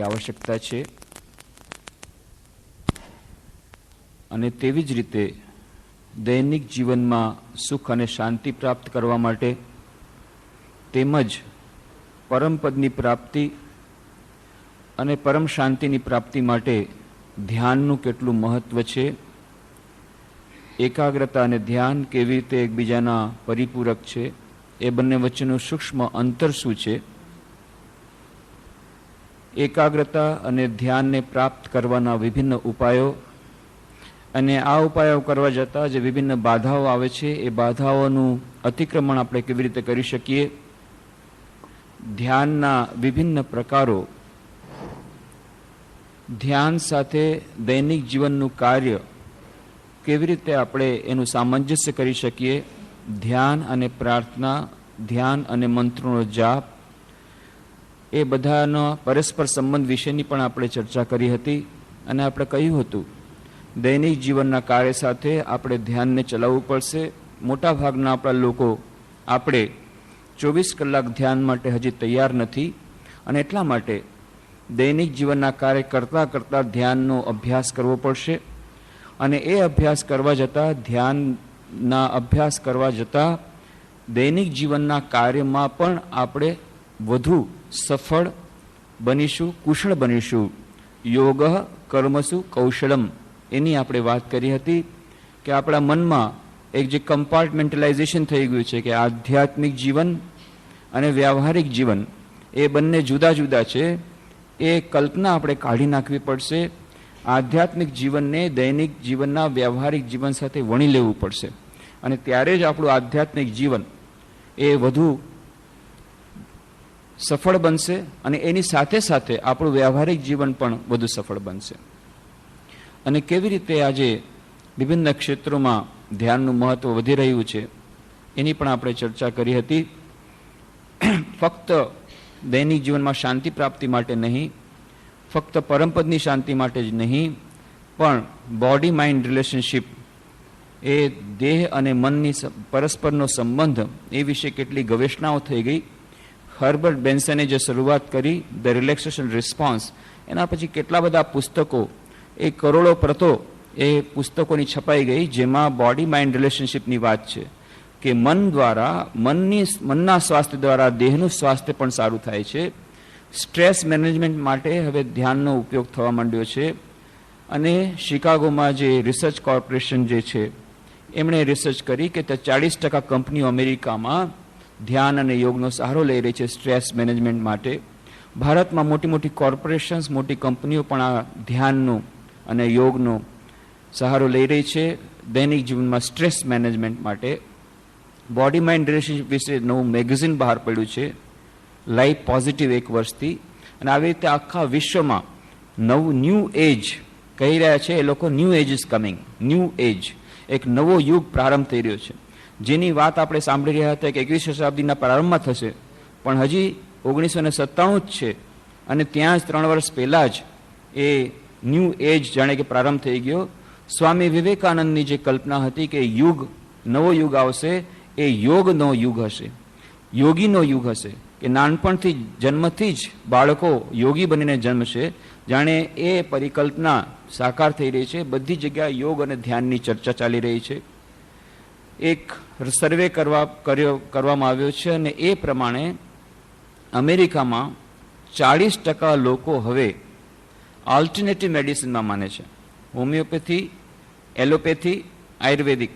आवश्यकता છે અને તેવી જ રીતે દૈનિક જીવનમાં સુખ અને શાંતિ પ્રાપ્ત કરવા માટે તેમજ પરમપદની પ્રાપ્તિ અને પરમ શાંતિની પ્રાપ્તિ માટે ધ્યાનનું કેટલું મહત્વ છે, એકાગ્રતા અને ધ્યાન કેવી રીતે એકબીજાના પરિપૂરક છે, એ બંને વચ્ચેનું સૂક્ષ્મ અંતર શું છે, એકાગ્રતા અને ધ્યાનને પ્રાપ્ત કરવાના વિભિન્ન ઉપાયો અને આ ઉપાયો કરવા જતાં જે વિભિન્ન બાધાઓ આવે છે એ બાધાઓનું અતિક્રમણ આપણે કેવી રીતે કરી શકીએ, ધ્યાનના વિભિન્ન પ્રકારો, ધ્યાન સાથે દૈનિક જીવનનું કાર્ય કેવી રીતે આપણે એનું સામંજસ્ય કરી શકીએ, ધ્યાન અને પ્રાર્થના, ધ્યાન અને મંત્રોનો જાપ, એ બધાનો પરસ્પર સંબંધ વિશેની પણ આપણે ચર્ચા કરી હતી. અને આપણે કહ્યું હતું દૈનિક જીવનના કાર્ય સાથે આપણે ધ્યાનને ચલાવવું પડશે. મોટા ભાગના આપણા લોકો આપણે 24 કલાક ધ્યાન માટે હજી તૈયાર નથી અને એટલા માટે દૈનિક જીવનના કાર્ય કરતાં કરતાં ધ્યાનનો અભ્યાસ કરવો પડશે. અને એ અભ્યાસ કરવા જતાં, ધ્યાનના અભ્યાસ કરવા જતાં દૈનિક જીવનના કાર્યમાં પણ આપણે વધુ સફળ બનીશું, કુશળ બનીશું. યોગ કર્મસુ કૌશલમ, એની આપણે વાત કરી હતી કે આપણા મનમાં એક જે કમ્પાર્ટમેન્ટલાઇઝેશન થઈ ગયું છે કે આધ્યાત્મિક જીવન અને વ્યવહારિક જીવન એ બંને જુદા જુદા છે, એ કલ્પના આપણે કાઢી નાખવી પડશે. આધ્યાત્મિક જીવનને દૈનિક જીવનના વ્યવહારિક જીવન સાથે વણી લેવું પડશે અને ત્યારે જ આપણું આધ્યાત્મિક જીવન એ વધુ સફળ બનશે અને એની સાથે સાથે આપણું વ્યવહારિક જીવન પણ વધુ સફળ બનશે. અને કેવી રીતે આજે વિભિન્ન ક્ષેત્રોમાં ધ્યાનનું મહત્વ વધી રહ્યું છે એની પણ આપણે ચર્ચા કરી હતી. ફક્ત દૈનિક જીવનમાં શાંતિ પ્રાપ્તિ માટે નહીં, ફક્ત પરમપદની શાંતિ માટે જ નહીં, પણ બોડી માઇન્ડ રિલેશનશિપ, એ દેહ અને મનની પરસ્પરનો સંબંધ, એ વિશે કેટલી ગવેષણાઓ થઈ ગઈ. હર્બર્ટ બેન્સને જે શરૂઆત કરી ધ રિલેક્સેશન રિસ્પોન્સ, એના પછી કેટલા બધા પુસ્તકો, એ કરોડો પ્રતો એ પુસ્તકોની છપાઈ ગઈ જેમાં બોડી માઇન્ડ રિલેશનશિપની વાત છે કે મન દ્વારા, મનના સ્વાસ્થ્ય દ્વારા દેહનું સ્વાસ્થ્ય પણ સારું થાય છે. સ્ટ્રેસ મેનેજમેન્ટ માટે હવે ધ્યાનનો ઉપયોગ થવા માંડ્યો છે. અને શિકાગોમાં જે રિસર્ચ કોર્પોરેશન જે છે એમણે રિસર્ચ કરી કે 40% કંપનીઓ અમેરિકામાં ધ્યાન અને યોગનો સહારો લઈ રહી છે સ્ટ્રેસ મેનેજમેન્ટ માટે. ભારતમાં મોટી મોટી કોર્પોરેશન્સ, મોટી કંપનીઓ પણ આ ધ્યાનનો અને યોગનો સહારો લઈ રહી છે દૈનિક જીવનમાં સ્ટ્રેસ મેનેજમેન્ટ માટે. બોડી માઇન્ડ રિલેશનશિપ વિશે નવું મેગેઝિન બહાર પડ્યું છે, લાઈફ પોઝિટિવ, 1 વર્ષથી. અને આવી રીતે આખા વિશ્વમાં નવું ન્યૂ એજ કહી રહ્યા છે એ લોકો, new age is coming, new age, એક નવો યુગ પ્રારંભ થઈ રહ્યો છે જેની વાત આપણે સાંભળી રહ્યા હતા કે 21મી શતાબ્દીના પ્રારંભમાં થશે, પણ હજી 1997 જ છે અને ત્યાં જ 3 વર્ષ પહેલાં જ એ ન્યૂ એજ જાણે કે પ્રારંભ થઈ ગયો. સ્વામી વિવેકાનંદની જે કલ્પના હતી કે યુગ, નવો યુગ આવશે, એ યોગનો યુગ હશે, યોગીનો યુગ હશે, કે નાનપણથી જન્મથી જ બાળકો યોગી બનીને જન્મશે. જાણે એ પરિકલ્પના સાકાર થઈ રહી છે. બધી જગ્યાએ યોગ અને ધ્યાનની ચર્ચા ચાલી રહી છે. એક સર્વે કરવામાં આવ્યો છે અને એ પ્રમાણે અમેરિકામાં 40% લોકો હવે ઓલ્ટરનેટિવ મેડિસિનમાં માને છે. હોમિયોપેથી, એલોપેથી, આયુર્વેદિક,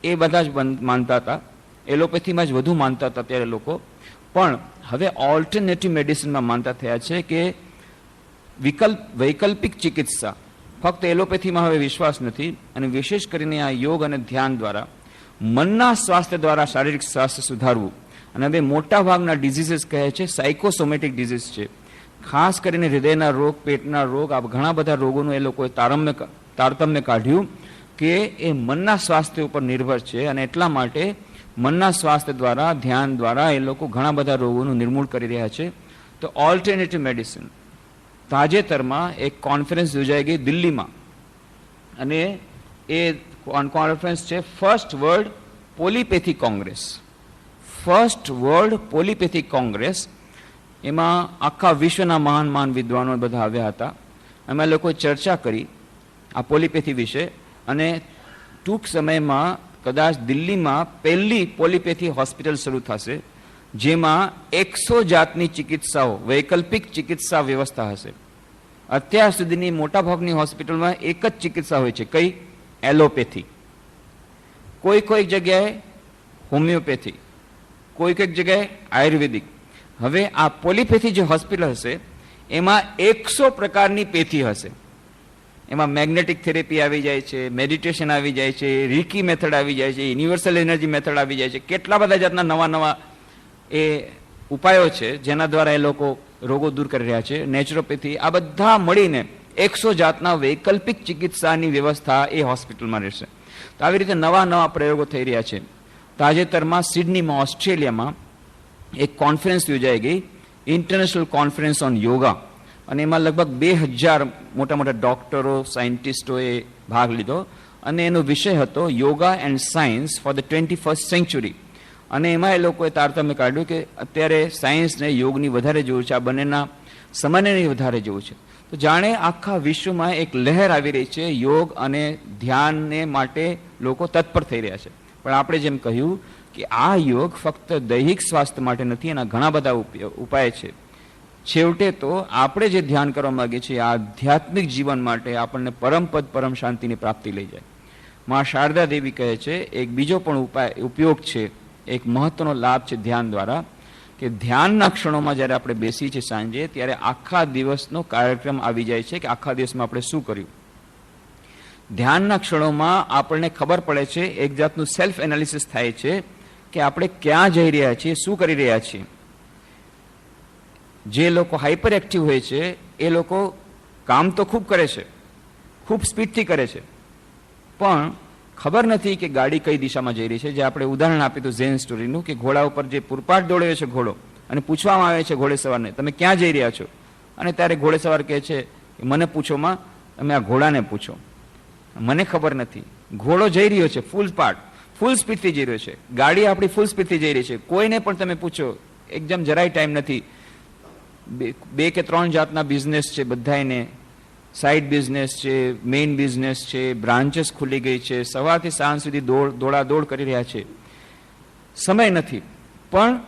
એ બધા જ માનતા હતા. એલોપેથીમાં જ વધુ માનતા હતા ત્યારે લોકો, પણ હવે ઓલ્ટરનેટિવ મેડિસિનમાં માનતા થયા છે કે વૈકલ્પિક ચિકિત્સા. ફક્ત એલોપેથીમાં હવે વિશ્વાસ નથી અને વિશેષ કરીને આ યોગ અને ધ્યાન દ્વારા મનના સ્વાસ્થ્ય દ્વારા શારીરિક સ્વાસ્થ્ય સુધારવું. અને હવે મોટા ભાગના ડિઝીઝીસ કહે છે સાયકોસોમેટિક ડિઝીઝ છે, ખાસ કરીને હૃદયના રોગ, પેટના રોગ, આ ઘણા બધા રોગોનું એ લોકોએ તારતમ્ય કાઢ્યું કે એ મનના સ્વાસ્થ્ય ઉપર નિર્ભર છે. અને એટલા માટે મનના સ્વાસ્થ્ય દ્વારા, ધ્યાન દ્વારા એ લોકો ઘણા બધા રોગોનું નિર્મૂળ કરી રહ્યા છે. તો ઓલ્ટરનેટિવ મેડિસિન, તાજેતરમાં એક કોન્ફરન્સ યોજાઈ ગઈ દિલ્હીમાં અને એ કોન્ફરન્સ છે first world polypathy congress. First world polypathic congress એમાં આખા વિશ્વના મહાન મહાન વિદ્વાનો બધા આવ્યા હતા. અમે લોકોએ ચર્ચા કરી આ પોલિપેથી વિશે, અને ટૂંક સમયમાં કદાચ દિલ્હીમાં પહેલી પોલિપેથી હોસ્પિટલ શરૂ થશે, જેમાં 100 જાતની ચિકિત્સાઓ, વૈકલ્પિક ચિકિત્સા વ્યવસ્થા હશે. અત્યાર સુધીની મોટાભાગની હોસ્પિટલમાં એક જ ચિકિત્સા હોય છે, કઈ? એલોપેથી. કોઈ જગ્યાએ હોમિયોપેથી, કોઈ જગ્યાએ આયુર્વેદિક. હવે આ પોલિપેથી જે હોસ્પિટલ હશે એમાં 100 પ્રકારની પેથી હશે. એમાં મેગ્નેટિક થેરેપી આવી જાય છે, મેડિટેશન આવી જાય છે, રીકી મેથડ આવી જાય છે, યુનિવર્સલ એનર્જી મેથડ આવી જાય છે. કેટલા બધા જાતના નવા નવા એ ઉપાયો છે જેના દ્વારા એ લોકો રોગો દૂર કરી રહ્યા છે. નેચરોપેથી, આ બધા મળીને 100 જાતના વૈકલ્પિક ચિકિત્સાની વ્યવસ્થા એ હોસ્પિટલમાં રહેશે. તો આવી રીતે નવા નવા પ્રયોગો થઈ રહ્યા છે. તાજેતરમાં સિડનીમાં, ઓસ્ટ્રેલિયામાં એક કોન્ફરન્સ યોજાઈ ગઈ, ઇન્ટરનેશનલ કોન્ફરન્સ ઓન યોગા, અને એમાં લગભગ 2000 મોટા મોટા ડોક્ટરો, સાયન્ટિસ્ટોએ ભાગ લીધો, અને એનો વિષય હતો yoga and science for the 21st century. અને એમાં એ લોકોએ તારતમ્ય કાઢ્યું કે અત્યારે સાયન્સને યોગની વધારે જરૂર છે, આ બંનેના સમન્વયની વધારે જરૂર છે. તો જાણે આખા વિશ્વમાં એક લહેર આવી રહી છે, યોગ અને ધ્યાનને માટે લોકો તત્પર થઈ રહ્યા છે. પણ આપણે જેમ કહ્યું કે આ યોગ ફક્ત દૈહિક સ્વાસ્થ્ય માટે નથી, એના ઘણા બધા ઉપાય છે. છેવટે તો આપણે જે ધ્યાન કરવા માંગીએ છીએ આધ્યાત્મિક જીવન માટે આપણને પરમપદ, પરમ શાંતિની પ્રાપ્તિ લઈ જાય. માં શારદા દેવી કહે છે એક બીજો પણ ઉપયોગ છે, એક મહત્વનો લાભ છે ધ્યાન દ્વારા, કે ધ્યાનના ક્ષણોમાં જ્યારે આપણે બેસીએ છીએ સાંજે, ત્યારે આખા દિવસનો કાર્યક્રમ આવી જાય છે કે આખા દિવસમાં આપણે શું કર્યું. ધ્યાનના ક્ષણોમાં આપણને ખબર પડે છે, એક જાતનું સેલ્ફ એનાલિસિસ થાય છે કે આપણે ક્યાં જઈ રહ્યા છીએ, શું કરી રહ્યા છીએ. જે લોકો હાઈપર એક્ટિવ હોય છે એ લોકો કામ તો ખૂબ કરે છે, ખૂબ સ્પીડથી કરે છે, પણ ખબર નથી કે ગાડી કઈ દિશામાં જઈ રહી છે. જે આપણે ઉદાહરણ આપ્યું હતું ઝેન સ્ટોરીનું, કે ઘોડા ઉપર જે પૂરપાટ દોડ્યો છે ઘોડો, અને પૂછવામાં આવે છે ઘોડેસવારને, તમે ક્યાં જઈ રહ્યા છો? અને ત્યારે ઘોડેસવાર કહે છે કે મને પૂછોમાં, તમે આ ઘોડાને પૂછો, મને ખબર નથી. ઘોડો જઈ રહ્યો છે ફૂલ સ્પીડથી જઈ રહ્યો છે, ગાડી આપણી ફૂલ સ્પીડથી જઈ રહી છે. કોઈને પણ તમે પૂછો, એકદમ જરાય ટાઈમ નથી. 2 કે 3 જાતના બિઝનેસ છે, બધાને સાઈડ બિઝનેસ છે, મેઇન બિઝનેસ છે, બ્રાન્ચેસ ખુલી ગઈ છે, સવારથી સાંજ સુધી દોડાદોડ કરી રહ્યા છે, સમય નથી. પણ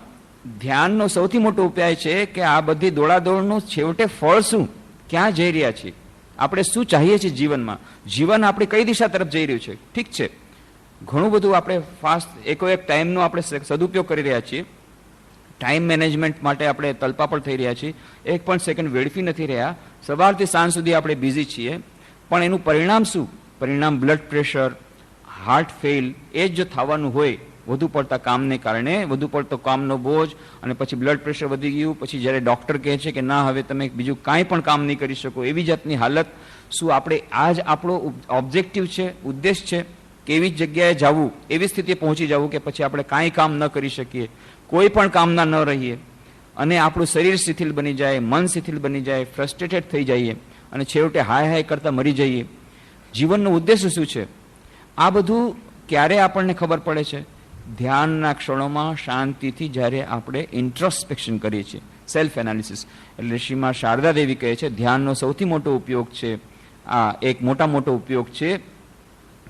ધ્યાનનો સૌથી મોટો ઉપાય છે કે આ બધી દોડાદોડનું છેવટે ફળ શું, ક્યાં જઈ રહ્યા છીએ, આપણે શું ચાહીએ છીએ જીવનમાં, જીવન આપણી કઈ દિશા તરફ જઈ રહ્યું છે. ઠીક છે, ઘણું બધું આપણે ફાસ્ટ એક ટાઈમનો આપણે સદુપયોગ કરી રહ્યા છીએ, ટાઈમ મેનેજમેન્ટ માટે આપણે તલપાપડ થઈ રહ્યા છીએ, 1 પણ સેકન્ડ વેડફી નથી રહ્યા, સવારથી સાંજ સુધી આપણે બિઝી છીએ. પણ એનું પરિણામ શું? પરિણામ બ્લડ પ્રેશર, હાર્ટ ફેલ, એ જ જો થવાનું હોય વધુ પડતા કામને કારણે, વધુ પડતો કામનો બોજ, અને પછી બ્લડ પ્રેશર વધી ગયું, પછી જ્યારે ડૉક્ટર કહે છે કે ના હવે તમે બીજું કાંઈ પણ કામ નહીં કરી શકો, એવી જાતની હાલત. શું આપણે આ જ આપણો ઓબ્જેક્ટિવ છે, ઉદ્દેશ છે, કેવી જગ્યાએ જવું, એવી સ્થિતિએ પહોંચી જવું કે પછી આપણે કાંઈ કામ ન કરી શકીએ, કોઈ પણ કામના ન રહીએ, અને આપણું શરીર શિથિલ બની જાય, મન શિથિલ બની જાય, ફ્રસ્ટ્રેટેડ થઈ જઈએ, અને છેવટે હાય કરતા મરી જઈએ. જીવનનો ઉદ્દેશ શું છે? આ બધું ક્યારે આપણને ખબર પડે છે? ધ્યાનના ક્ષણોમાં શાંતિથી જ્યારે આપણે ઇન્ટ્રોસ્પેક્શન કરીએ છીએ, સેલ્ફ એનાલિસિસ. એટલે શ્રીમાં શારદા દેવી કહે છે ધ્યાનનો સૌથી મોટો ઉપયોગ છે, આ એક મોટો ઉપયોગ છે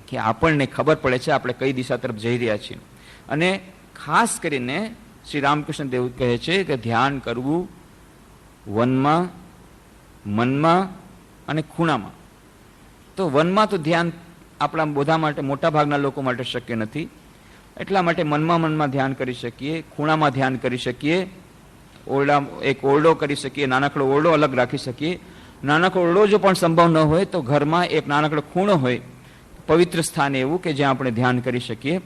કે આપણને ખબર પડે છે આપણે કઈ દિશા તરફ જઈ રહ્યા છીએ. અને ખાસ કરીને શ્રી રામકૃષ્ણ દેવ કહે છે કે ધ્યાન કરવું વનમાં, મનમાં અને ખૂણામાં. તો વનમાં તો ધ્યાન આપણા બધા માટે, મોટા ભાગના લોકો માટે શક્ય નથી, એટલા માટે મનમાં ધ્યાન કરી શકીએ, ખૂણામાં ધ્યાન કરી શકીએ, એક ઓરડો કરી શકીએ, નાનકડો ઓરડો અલગ રાખી શકીએ. નાનકડો ઓરડો જો પણ સંભવ ન હોય તો ઘરમાં એક નાનકડો ખૂણો હોય, પવિત્ર સ્થાન એવું કે જ્યાં આપણે ધ્યાન કરી શકીએ.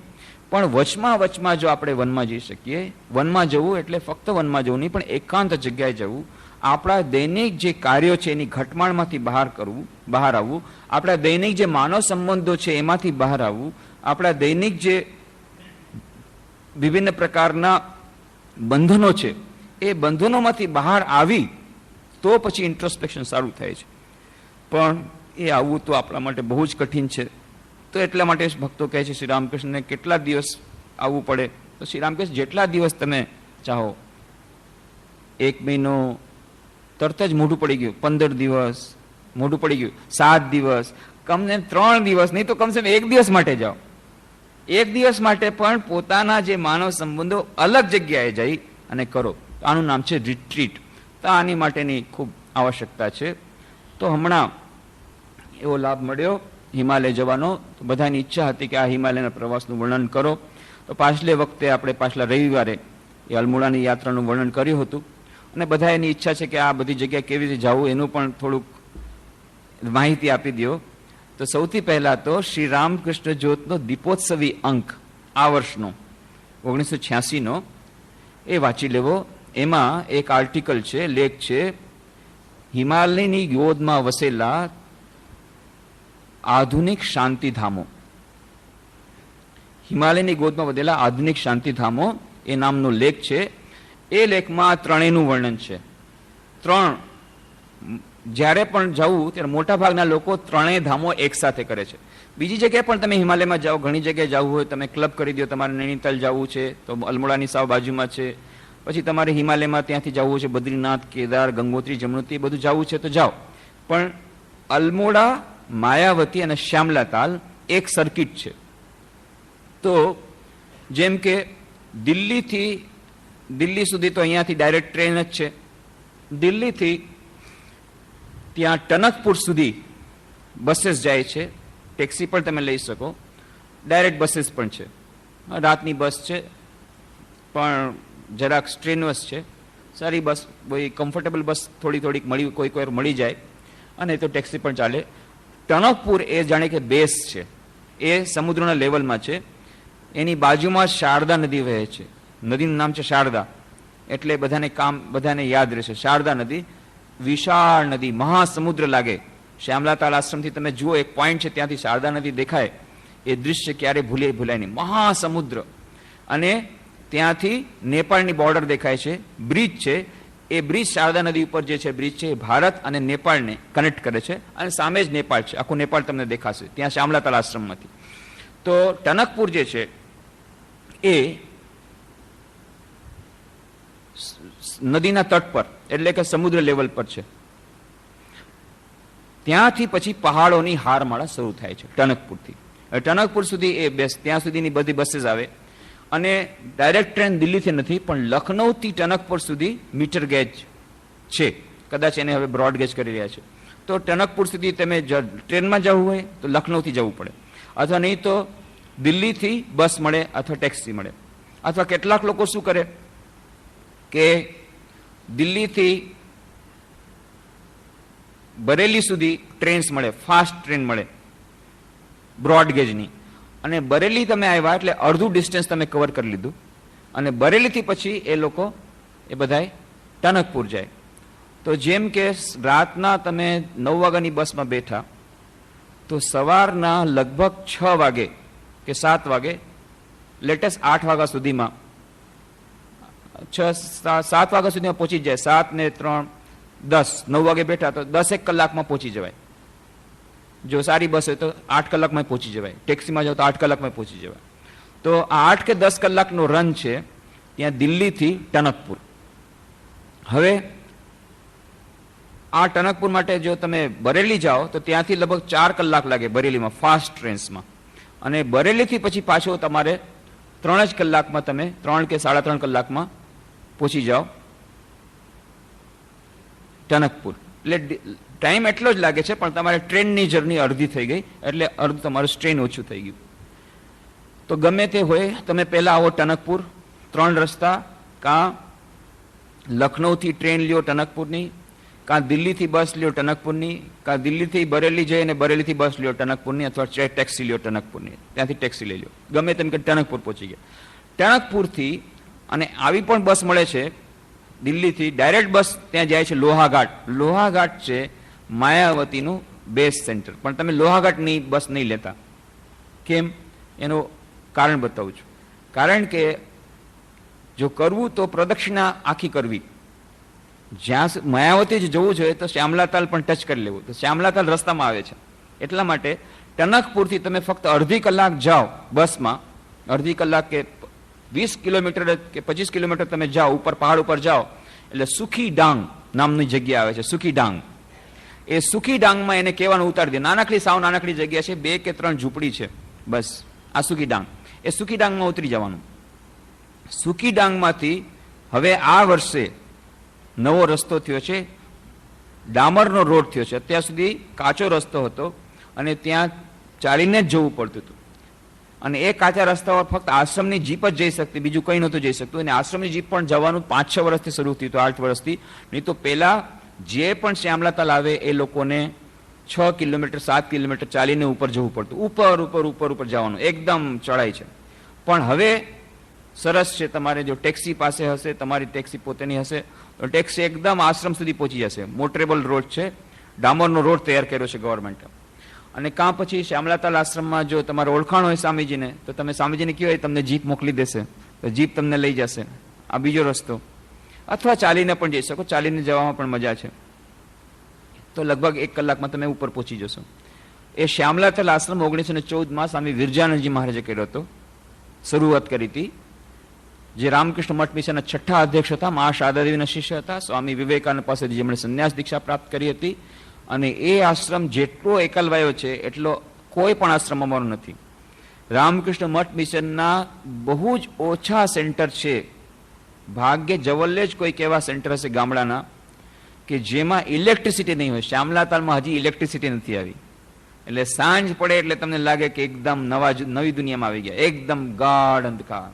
પણ વચમાં જો આપણે વનમાં જઈ શકીએ, વનમાં જવું એટલે ફક્ત વનમાં જવું નહીં, પણ એકાંત જગ્યાએ જવું, આપણા દૈનિક જે કાર્યો છે એની ઘટમાળમાંથી બહાર આવવું, આપણા દૈનિક જે માનવ સંબંધો છે એમાંથી બહાર આવવું, આપણા દૈનિક જે વિભિન્ન પ્રકારના બંધનો છે એ બંધનોમાંથી બહાર આવી તો પછી ઇન્ટ્રોસ્પેક્શન સારું થાય છે. પણ એ આવવું તો આપણા માટે બહુ જ કઠિન છે. તો એટલા માટે ભક્તો કહે છે શ્રી રામકૃષ્ણને કેટલા દિવસ આવવું પડે? તો શ્રી રામકૃષ્ણ જેટલા દિવસ તમે ચાહો. 1 મહિનો તરત જ મોઢું પડી ગયું, 15 દિવસ મોઢું પડી ગયું, 7 દિવસ, કમને 3 દિવસ નહીં તો કમસે કમ 1 દિવસ માટે જાઓ. 1 દિવસ માટે પણ પોતાના જે માનવ સંબંધો અલગ જગ્યાએ જઈ અને કરો. આનું નામ છે રિટ્રીટ. તો આની માટેની ખૂબ આવશ્યકતા છે. તો હમણાં એવો લાભ મળ્યો હિમાલય જવાનો. તો બધાની ઈચ્છા હતી કે આ હિમાલયના પ્રવાસનું વર્ણન કરો. તો પાછલે વખતે આપણે પાછલા રવિવારે એ અલ્મોડાની યાત્રાનું વર્ણન કર્યું હતું. અને બધા એની ઈચ્છા છે કે આ બધી જગ્યાએ કેવી રીતે જવું એનું પણ થોડુંક માહિતી આપી દો. તો સૌથી પહેલા તો શ્રી રામકૃષ્ણ જ્યોતનો દીપોત્સવી અંક આ વર્ષનો 1986નો એ વાંચી લેવો. એમાં એક આર્ટિકલ છે, લેખ છે, હિમાલયની ગોદમાં વસેલા આધુનિક શાંતિધામો. હિમાલયની ગોદમાં વધેલા આધુનિક શાંતિધામો એ નામનો લેખ છે. એ લેખમાં ત્રણેયનું વર્ણન છે. જ્યારે પણ જવું ત્યારે મોટા ભાગના લોકો ત્રણેય ધામો એકસાથે કરે છે. બીજી જગ્યાએ પણ તમે હિમાલયમાં જાઓ, ઘણી જગ્યાએ જવું હોય, તમે ક્લબ કરી દો, તમારે નૈનીતાલ જવું છે તો અલ્મોડાની સાવ બાજુમાં છે. પછી તમારે હિમાલયમાં ત્યાંથી જવું છે બદ્રીનાથ, કેદાર, ગંગોત્રી, જમનોત્રી બધું જવું છે તો જાઓ. પણ અલ્મોડા, માયાવતી અને શ્યામલા તાલ એક સર્કિટ છે. તો જેમ કે દિલ્હી સુધી તો અહીંયાથી ડાયરેક્ટ ટ્રેન જ છે. દિલ્હીથી ત્યાં ટનકપુર સુધી બसेस જાય છે. ટેક્સી પણ તમે લઈ શકો, ડાયરેક્ટ બसेस પણ છે. રાતની બસ છે પણ જરાક સ્ટ્રેનવસ છે. સારી બસ, કોઈ કમ્ફર્ટેબલ બસ થોડીક કોઈ મળી જાય અને તો ટેક્સી પણ ચાલે. ટનકપુર એ જાણે કે બેસ છે, એ સમુદ્રના લેવલમાં છે. એની બાજુમાં શારદા નદી વહે છે. નદીનું નામ છે શારદા, એટલે બધાને યાદ રહેશે. શારદા નદી વિશાળ નદી, મહાસમુદ્ર લાગે. શ્યામલા તાલ આશ્રમથી તમે જુઓ, એક પોઈન્ટ છે ત્યાંથી શારદા નદી દેખાય. એ દૃશ્ય ક્યારે ભૂલાય નહીં. મહાસમુદ્ર. અને ત્યાંથી નેપાળની બોર્ડર દેખાય છે. બ્રિજ છે, એ બ્રિજ શારદા નદી ઉપર જે છે બ્રિજ છે એ ભારત અને નેપાળને કનેક્ટ કરે છે. અને સામે જ નેપાળ છે, આખું નેપાળ તમને દેખાશે ત્યાં શ્યામલા તાલ આશ્રમમાંથી. તો ટનકપુર જે છે એ નદીના તટ પર, એટલે કે સમુદ્ર લેવલ પર છે. ત્યાંથી પછી પહાડોની હારમાળા શરૂ થાય છે ટનકપુરથી. ટનકપુર સુધી ત્યાં સુધીની બધી બसेस આવે. અને ડાયરેક્ટ ટ્રેન દિલ્હીથી નથી, પણ લખનૌથી ટનકપુર સુધી મીટર ગેજ છે. કદાચ એને હવે બ્રોડ ગેજ કરી રહ્યા છે. તો ટનકપુર સુધી તમે ટ્રેનમાં જવું હોય તો લખનૌથી જવું પડે, અથવા નહીં તો દિલ્હીથી બસ મળે અથવા ટેક્સી મળે. અથવા કેટલાક લોકો શું કરે કે દિલ્હીથી બરેલી સુધી ટ્રેન્સ મળે, ફાસ્ટ ટ્રેન મળે બ્રોડ ગેજની. અને બરેલી તમે આવ્યા એટલે અડધું ડિસ્ટન્સ તમે કવર કરી લીધું. અને બરેલીથી પછી એ લોકો એ બધાય ટનકપુર જાય. તો જેમ કે રાતના તમે 9 વાગ્યાની બસમાં બેઠા તો સવારના લગભગ 6 વાગે કે 7 વાગે, લેટેસ્ટ 8 વાગ્યા સુધીમાં, 7 વાગ્યા સુધીમાં પહોંચી જાય. 7 ને 3 10, 9 વાગે બેઠા તો 10 કલાકમાં પહોંચી જવાય. જો સારી બસ હોય તો 8 કલાકમાં પહોંચી જવાય. ટેક્સીમાં જાઓ તો 8 કલાકમાં પહોંચી જવાય. તો આ 8 કે 10 કલાકનો રન છે ત્યાં દિલ્હીથી ટનકપુર. હવે આ ટનકપુર માટે જો તમે બરેલી જાઓ તો ત્યાંથી લગભગ 4 કલાક લાગે બરેલીમાં ફાસ્ટ ટ્રેન્સમાં. અને બરેલીથી પછી પાછો તમારે 3 જ કલાકમાં તમે 3 કે 3.5 કલાકમાં પહોંચી જાઓ ટનકપુર. એટલે ટાઈમ એટલો જ લાગે છે, પણ તમારે ટ્રેનની જર્ની અડધી થઈ ગઈ, એટલે અડધું તમારું સ્ટ્રેન ઓછું થઈ ગયું. તો ગમે તે હોય, તમે પહેલા આવો ટનકપુર, 3 રસ્તા, કાં લખનૌથી ટ્રેન લ્યો ટનકપુરની, કાં દિલ્હીથી બસ લ્યો ટનકપુરની, કાં દિલ્હીથી બરેલી જઈ અને બરેલીથી બસ લ્યો ટનકપુરની, અથવા ટેક્સી લ્યો ટનકપુરની, ત્યાંથી ટેક્સી લઈ લો. ગમે તેમ કે ટનકપુર પહોંચી ગયા. ટનકપુરથી અને આવી પણ બસ મળે છે દિલ્હીથી, ડાયરેક્ટ બસ ત્યાં જાય છે લોહાઘાટ. લોહાઘાટ છે માયાવતીનું બેઝ સેન્ટર. પણ તમે લોહાઘાટની બસ નહીં લેતા. કેમ? એનું કારણ બતાવું છું. કારણ કે જો કરવું તો પ્રદક્ષિણા આખી કરવી. જ્યાં માયાવતી જ જવું જોઈએ તો શ્યામલા તાલ પણ ટચ કરી લેવું. તો શ્યામલા તાલ રસ્તામાં આવે છે. એટલા માટે ટનકપુરથી તમે ફક્ત અડધી કલાક જાઓ બસમાં, અડધી કલાક કે 20 કિલોમીટર કે 25 કિલોમીટર તમે જાઓ, ઉપર પહાડ ઉપર જાઓ, એટલે સુખી ડાંગ નામની જગ્યા આવે છે, સુખી ડાંગ. એ સુખી ડાંગમાં એને કહેવાનું ઉતારી દે. નાનકડી સાવ નાનકડી જગ્યા છે, 2 કે 3 ઝૂંપડી છે, બસ આ સુખી ડાંગ. એ સુખી ડાંગમાં ઉતરી જવાનું. સુખી ડાંગમાંથી હવે આ વર્ષે નવો રસ્તો થયો છે, ડામરનો રોડ થયો છે. અત્યાર સુધી કાચો રસ્તો હતો અને ત્યાં ચાલીને જ જવું પડતું હતું. અને એ કાચા રસ્તાઓ ફક્ત આશ્રમની જીપ જ જઈ શકતી, બીજું કંઈ નહોતું જઈ શકતું. અને આશ્રમની જીપ પણ જવાનું 5-6 વર્ષથી શરૂ થયું હતું, 8 વર્ષથી. નહીં તો પહેલા જે પણ શ્યામલા તાલ આવે એ લોકોને 6 કિલોમીટર 7 કિલોમીટર ચાલીને ઉપર જવું પડતું. ઉપર ઉપર ઉપર ઉપર જવાનું, એકદમ ચડાઈ છે. પણ હવે સરસ છે, તમારે જો ટેક્સી પાસે હશે, તમારી ટેક્સી પોતાની હશે, તો ટેક્સી એકદમ આશ્રમ સુધી પહોંચી જશે. મોટરેબલ રોડ છે, ડામરનો રોડ તૈયાર કર્યો છે ગવર્મેન્ટે. અને કાં પછી શ્યામલાતાલ આશ્રમમાં જો તમારે ઓળખાણ હોય સ્વામીજીને, તો તમે સ્વામીજીને કહેવાય તમને જીપ મોકલી દેશે, તો જીપ તમને લઈ જશે. આ બીજો રસ્તો. અથવા ચાલીને પણ જઈ શકો, ચાલીને જવામાં પણ મજા છે. તો લગભગ 1 કલાકમાં તમે ઉપર પહોંચી જશો. એ શ્યામલાતાલ આશ્રમ 1914માં સ્વામી વિરજાનંદજી મહારાજે કર્યો હતો, શરૂઆત કરી હતી. જે રામકૃષ્ણ મઠ મિશનના 6ઠા અધ્યક્ષ હતા, મહા શારદાદેવીના શિષ્ય હતા, સ્વામી વિવેકાનંદ પાસેથી જેમણે સંન્યાસ દીક્ષા પ્રાપ્ત કરી હતી. અને એ આશ્રમ જેટલો એકલવાયો છે એટલો કોઈ પણ આશ્રમ અમારો નથી. રામકૃષ્ણ મઠ મિશનના બહુ જ ઓછા સેન્ટર છે, ભાગ્ય જવલ્લે જ કોઈક એવા સેન્ટર હશે ગામડાના કે જેમાં ઇલેક્ટ્રિસિટી નહીં હોય. શ્યામલાતાલમાં હજી ઇલેક્ટ્રિસિટી નથી આવી. એટલે સાંજ પડે એટલે તમને લાગે કે એકદમ નવી દુનિયામાં આવી ગયા, એકદમ ગાઢ અંધકાર.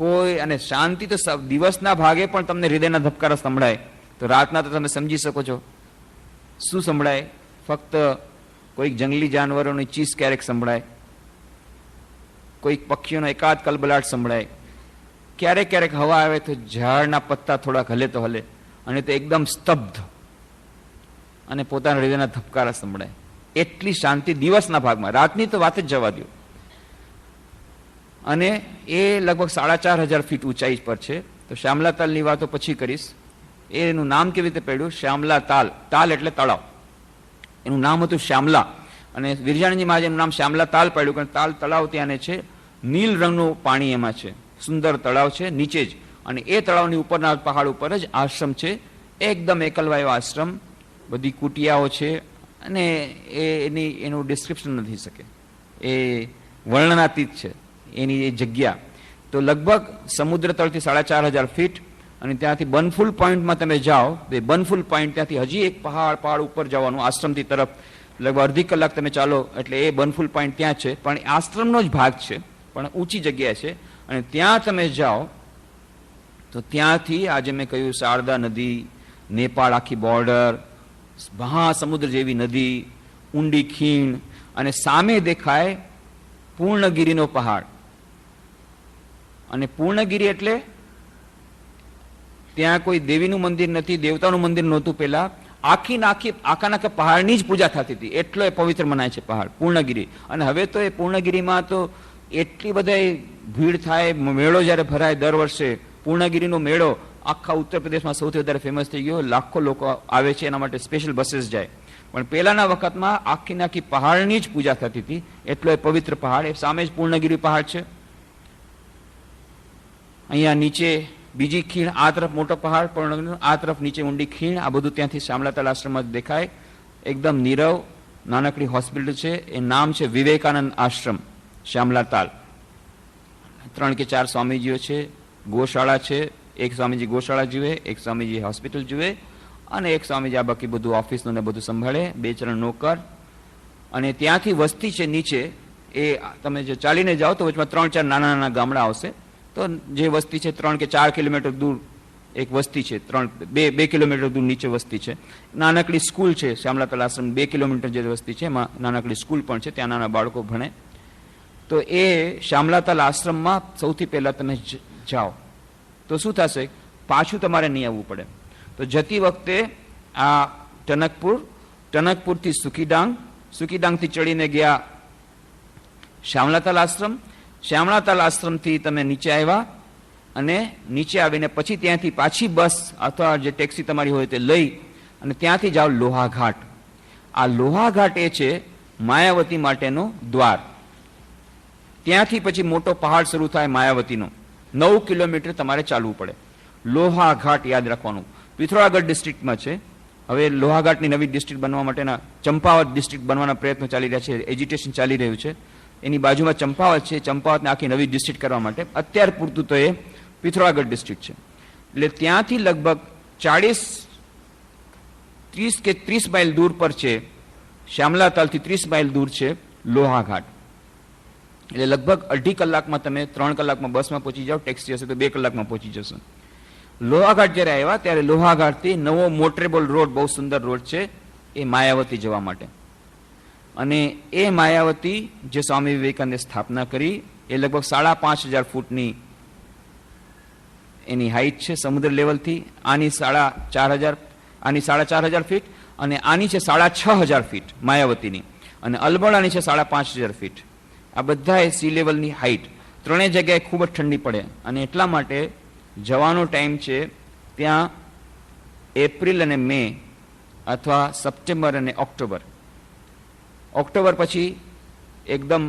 કોઈ અને શાંતિ તો દિવસના ભાગે પણ તમને હૃદયના ધબકારા સંભળાય, તો રાતના તો તમે સમજી શકો છો શું સંભળાય. ફક્ત કોઈક જંગલી જાનવરોની ચીસ ક્યારેક સંભળાય, કોઈક પક્ષીઓનો એકાદ કલબલાટ સંભળાય, ક્યારેક ક્યારેક હવા આવે તો ઝાડના પત્તા થોડાક હલે તો હલે, અને તો એકદમ સ્તબ્ધ અને પોતાના હૃદયના ધબકારા સંભળાય. એટલી શાંતિ દિવસના ભાગમાં. રાતની તો વાત જ જવા દો. અને એ લગભગ 4500 ફીટ ઊંચાઈ પર છે. તો શ્યામલા તાલની વાતો પછી કરીશ. એનું નામ કેવી રીતે પડ્યું? શ્યામલા તાલ. તાલ એટલે તળાવ. એનું નામ હતું શ્યામલા. અને વિરજાનંદજી મહારાજનું નામ શ્યામલા તાલ પડ્યું કારણ તાલ તળાવ ત્યાં છે. નીલ રંગનું પાણી એમાં છે, સુંદર તળાવ છે નીચે જ. અને એ તળાવની ઉપરના પહાડ ઉપર જ આશ્રમ છે, એકદમ એકલવાયો આશ્રમ. બધી કુટિયાઓ છે અને એનું ડિસ્ક્રિપ્શન નથી શકે, એ વર્ણનાતીત છે એની એ જગ્યા. તો લગભગ સમુદ્ર તળથી 4500 ફીટ. અને ત્યાંથી બનફુલ પોઈન્ટમાં તમે જાઓ, તો એ બનફુલ પોઈન્ટ ત્યાંથી હજી એક પહાડ ઉપર જવાનું આશ્રમથી તરફ. લગભગ અડધી કલાક તમે ચાલો એટલે એ બનફુલ પોઈન્ટ ત્યાં છે, પણ એ આશ્રમનો જ ભાગ છે, પણ ઊંચી જગ્યા છે. અને ત્યાં તમે જાઓ તો ત્યાંથી આજે મેં કહ્યું શારદા નદી, નેપાળ આખી બોર્ડર, મહાસમુદ્ર જેવી નદી, ઊંડી ખીણ, અને સામે દેખાય પૂર્ણગીરીનો પહાડ. અને પૂર્ણગીરી એટલે ત્યાં કોઈ દેવીનું મંદિર નથી, દેવતાનું મંદિર નહોતું પેલા. આખા પહાડની જ પૂજા થતી હતી, એટલો એ પવિત્ર મનાય છે પહાડ પૂર્ણગીરી. અને હવે તો એ પૂર્ણગીરીમાં તો એટલી બધા ભીડ થાય, મેળો જ્યારે ભરાય દર વર્ષે, પૂર્ણગીરીનો મેળો આખા ઉત્તર પ્રદેશમાં સૌથી વધારે ફેમસ થઈ ગયો. લાખો લોકો આવે છે, એના માટે સ્પેશિયલ બસીસ જાય. પણ પહેલાના વખતમાં આખી પહાડની જ પૂજા થતી હતી, એટલો એ પવિત્ર પહાડ. એ સામે જ પૂર્ણગીરી પહાડ છે. અહીંયા નીચે બીજી ખીણ, આ તરફ મોટો પહાડ પૂર્ણગીરી, આ તરફ નીચે ઊંડી ખીણ. આ બધું ત્યાંથી શ્યામલાતાલ આશ્રમમાં દેખાય. એકદમ નીરવ નાનકડી હોસ્પિટલ છે, એ નામ છે વિવેકાનંદ આશ્રમ શ્યામલાતાલ. 3 કે 4 સ્વામીજીઓ છે, ગોશાળા છે. એક સ્વામીજી ગોશાળા જુએ, એક સ્વામીજી હોસ્પિટલ જુએ, અને એક સ્વામીજી આ બાકી બધું ઓફિસનું ને બધું સંભાળે, 2-3 નોકર. અને ત્યાંથી વસ્તી છે નીચે, એ તમે જો ચાલીને જાઓ તો વચમાં 3-4 નાના ગામડા આવશે. તો જે વસ્તી છે 3 કે 4 કિલોમીટર દૂર એક વસ્તી છે, 2 કિલોમીટર દૂર નીચે વસ્તી છે. નાનકડી સ્કૂલ છે શ્યામલાતાલ આશ્રમ, 2 કિલોમીટર જે વસ્તી છે એમાં નાનકડી સ્કૂલ પણ છે, ત્યાં નાના બાળકો ભણે. તો એ શ્યામલાતાલ આશ્રમમાં સૌથી પહેલા તમે જાઓ તો શું થશે, પાછું તમારે નહીં આવવું પડે. તો જતી વખતે આ ટનકપુરથી સુકીડાંગથી ચડીને ગયા શ્યામલાતાલ આશ્રમ. શ્યામલાતાલ આશ્રમથી તમે નીચે આવ્યા, અને નીચે આવીને પછી ત્યાંથી પાછી બસ અથવા જે ટેક્સી તમારી હોય તે લઈ અને ત્યાંથી જાઓ લોહાઘાટ. આ લોહાઘાટ એ છે માયાવતી માટેનો દ્વાર. ત્યાંથી પછી મોટો પહાડ શરૂ થાય માયાવતીનો. 9 કિલોમીટર તમારે ચાલવું પડે. લોહાઘાટ યાદ રાખવાનું, પિથોરાગઢ ડિસ્ટ્રિક્ટમાં છે. હવે લોહાઘાટની નવી ડિસ્ટ્રિક્ટ બનવા માટેના ચંપાવત ડિસ્ટ્રિક્ટ બનવાના પ્રયત્નો ચાલી રહ્યા છે, એજિટેશન ચાલી રહ્યું છે. એની બાજુમાં ચંપાવત છે, ચંપાવતને આખી નવી ડિસ્ટ્રિક્ટ કરવા માટે અત્યાર પૂરતું તો એ પિથોરાગઢ ડિસ્ટ્રિક્ટ છે. એટલે ત્યાંથી લગભગ 30 કે 30 માઇલ દૂર પર છે, શ્યામલા તાલથી 30 માઇલ દૂર છે લોહાઘાટ. એટલે લગભગ 2.5 કલાકમાં તમે 3 કલાકમાં બસમાં પહોંચી જાઓ, ટેક્સી હશે તો 2 કલાકમાં પહોંચી જશો. લોહાઘાટ જ્યારે આવ્યા ત્યારે લોહાઘાટથી નવો મોટરેબલ રોડ, બહુ સુંદર રોડ છે, એ માયાવતી જવા માટે. અને એ માયાવતી જે સ્વામી વિવેકાનંદે સ્થાપના કરી, એ લગભગ 5,500 ફૂટની એની હાઈટ છે સમુદ્ર લેવલથી. આની 4,500 ફીટ અને આની છે 6,500 ફીટ માયાવતીની, અને અલબોડાની છે 5,500 ફીટ. આ બધા સી લેવલની હાઈટ. ત્રણેય જગ્યાએ ખૂબ જ ઠંડી પડે, અને એટલા માટે જવાનો ટાઈમ છે ત્યાં એપ્રિલ અને મે અથવા સપ્ટેમ્બર અને ઓક્ટોબર. ઓક્ટોબર પછી એકદમ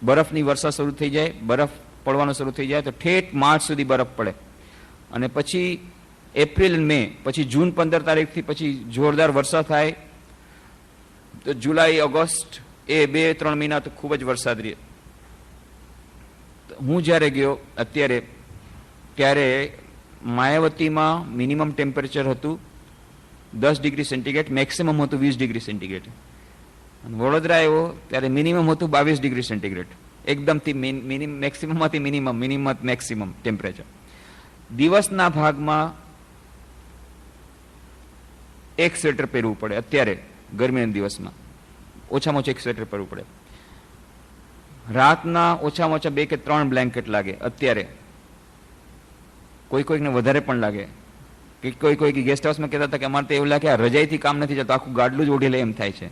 બરફની વર્ષા શરૂ થઈ જાય, બરફ પડવાનો શરૂ થઈ જાય, તો ઠેઠ માર્ચ સુધી બરફ પડે. અને પછી એપ્રિલ અને મે, પછી જૂન 15 તારીખથી પછી જોરદાર વર્ષા થાય. તો જુલાઈ, ઓગસ્ટ એ 2-3 મહિના તો ખૂબ જ વરસાદ રહે. હું જ્યારે ગયો અત્યારે, ત્યારે માયાવતીમાં મિનિમમ ટેમ્પરેચર હતું 10 ડિગ્રી સેન્ટીગ્રેડ, મેક્સિમમ હતું 20 ડિગ્રી સેન્ટીગ્રેડ. અને વડોદરા આવ્યો ત્યારે મિનિમમ હતું 22 ડિગ્રી સેન્ટીગ્રેડ. એકદમથી મેક્સિમમમાંથી મિનિમમ મેક્સિમમ ટેમ્પરેચર. દિવસના ભાગમાં એક સ્વેટર પહેરવું પડે. અત્યારે ગરમીના દિવસમાં ઓછામાં ઓછું એક સ્વેટર પહેરવું પડે. રાતના ઓછામાં ઓછા 2 કે 3 બ્લેન્કેટ લાગે. અત્યારે કોઈને વધારે પણ લાગે. કોઈ ગેસ્ટ હાઉસમાં કહેતા હતા કે અમારે તો એવું લાગે આ રજાઈથી કામ નથી જતું, આખું ગાડલું જ ઓઢી લે એમ થાય છે.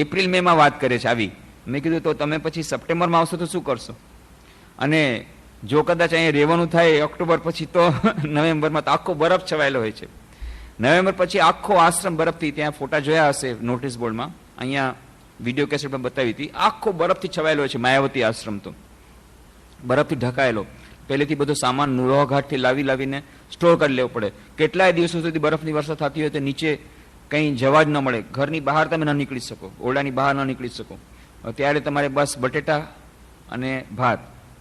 એપ્રિલ મે માં વાત કરે છે આવી. મેં કીધું તો તમે પછી સપ્ટેમ્બરમાં આવશો તો શું કરશો? અને જો કદાચ અહીંયા રહેવાનું થાય ઓક્ટોબર પછી, તો નવેમ્બરમાં તો આખો બરફ છવાયેલો હોય છે. નવેમ્બર પછી આખો આશ્રમ બરફથી, ત્યાં ફોટા જોયા હશે નોટિસ બોર્ડમાં, અહીંયા વિડીયો કેસેટમાં બતાવી હતી, આખો બરફથી છવાયેલો હોય છે માયાવતી આશ્રમ. તો બરફથી ઢકાયેલો. પહેલેથી બધો સામાન લોહાઘાટથી લાવીને સ્ટોર કરી લેવો પડે. કેટલાય દિવસો સુધી બરફની વર્ષા થતી હોય તો નીચે કંઈ જવા જ ન મળે. ઘરની બહાર તમે ન નીકળી શકો, ઓરડાની બહાર ન નીકળી શકો. ત્યારે તમારે બસ બટેટા અને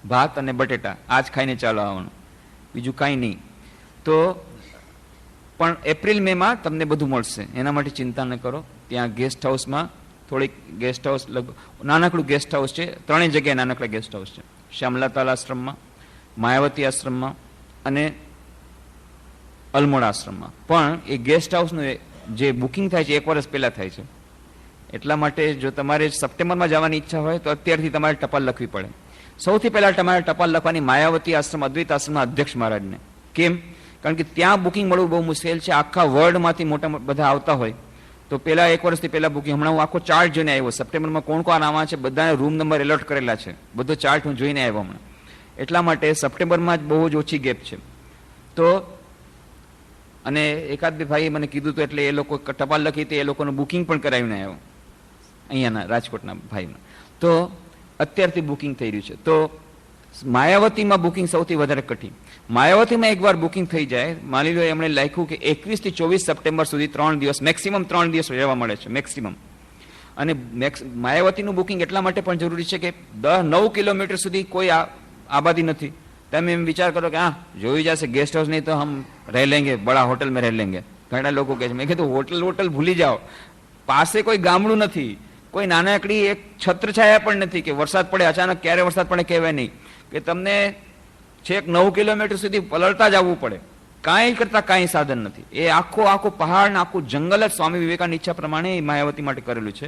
ભાત અને બટેટા આ જ ખાઈને ચાલો આવવાનું, બીજું કાંઈ નહીં. તો પણ એપ્રિલ મે માં તમને બધું મળશે, એના માટે ચિંતા ન કરો. ત્યાં ગેસ્ટ હાઉસમાં થોડીક ગેસ્ટ હાઉસ, નાનકડું ગેસ્ટ હાઉસ છે, 3 જગ્યાએ નાનકડા ગેસ્ટ હાઉસ છે. શ્યામલાતાલ આશ્રમમાં, માયાવતી આશ્રમમાં અને અલમોડા આશ્રમમાં. પણ એ ગેસ્ટ હાઉસનું જે બુકિંગ થાય છે 1 વર્ષ પહેલા થાય છે. એટલા માટે જો તમારે સપ્ટેમ્બરમાં જવાની ઈચ્છા હોય તો અત્યારથી તમારે ટપાલ લખવી પડે. સૌથી પહેલા તમારે ટપાલ લખવાની માયાવતી આશ્રમ, અદ્વૈત આશ્રમના અધ્યક્ષ મહારાજને. કેમ? કારણ કે ત્યાં બુકિંગ મળવું બહુ મુશ્કેલ છે. આખા વર્લ્ડમાંથી મોટા બધા આવતા હોય તો પહેલા 1 વર્ષથી પહેલા બુકિંગ. હમણાં હું આખો ચાર્ટ જોઈને આવ્યો, સપ્ટેમ્બરમાં કોણ કોણ આવવા છે, બધાને રૂમ નંબર એલોટ કરેલા છે, બધો ચાર્ટ હું જોઈને આવ્યો હમણાં. એટલા માટે સપ્ટેમ્બરમાં જ બહુ જ ઓછી ગેપ છે. તો અને એકાદ બે ભાઈએ મને કીધું હતું, એટલે એ લોકો ટપાલ લખી હતી, એ લોકોનું બુકિંગ પણ કરાવીને આવ્યો અહીંયાના રાજકોટના ભાઈમાં. તો અત્યારથી બુકિંગ થઈ રહ્યું છે. તો માયાવતીમાં બુકિંગ સૌથી વધારે કઠિન. માયાવતીમાં એકવાર બુકિંગ થઈ જાય, માની લો એમણે લખ્યું કે 21 થી 24 સપ્ટેમ્બર સુધી 3 દિવસ, મેક્સિમમ 3 દિવસ રહેવા મળે છે મેક્સિમમ. અને માયાવતીનું બુકિંગ એટલા માટે પણ જરૂરી છે કે 9 કિલોમીટર સુધી કોઈ આબાદી નથી. તમે એમ વિચાર કરો કે હા જોઈ જશે ગેસ્ટ હાઉસ, નહીં તો હમ રહે લેંગે, બડા હોટલ મેં રહે લેંગે. ઘણા લોકો કહે છે. મેં કીધું હોટલ ભૂલી જાઓ, પાસે કોઈ ગામડું નથી, કોઈ નાનકડી એક છત્રછાયા પણ નથી કે વરસાદ પડે અચાનક, ક્યારે વરસાદ પડે કહેવાય નહીં, કે તમને છેક 9 કિલોમીટર સુધી પલળતા જ આવવું પડે. કાંઈ કરતા કાંઈ સાધન નથી. એ આખો પહાડ ને આખું જંગલ જ સ્વામી વિવેકાનંદ ઈચ્છા પ્રમાણે માયાવતી માટે કરેલું છે.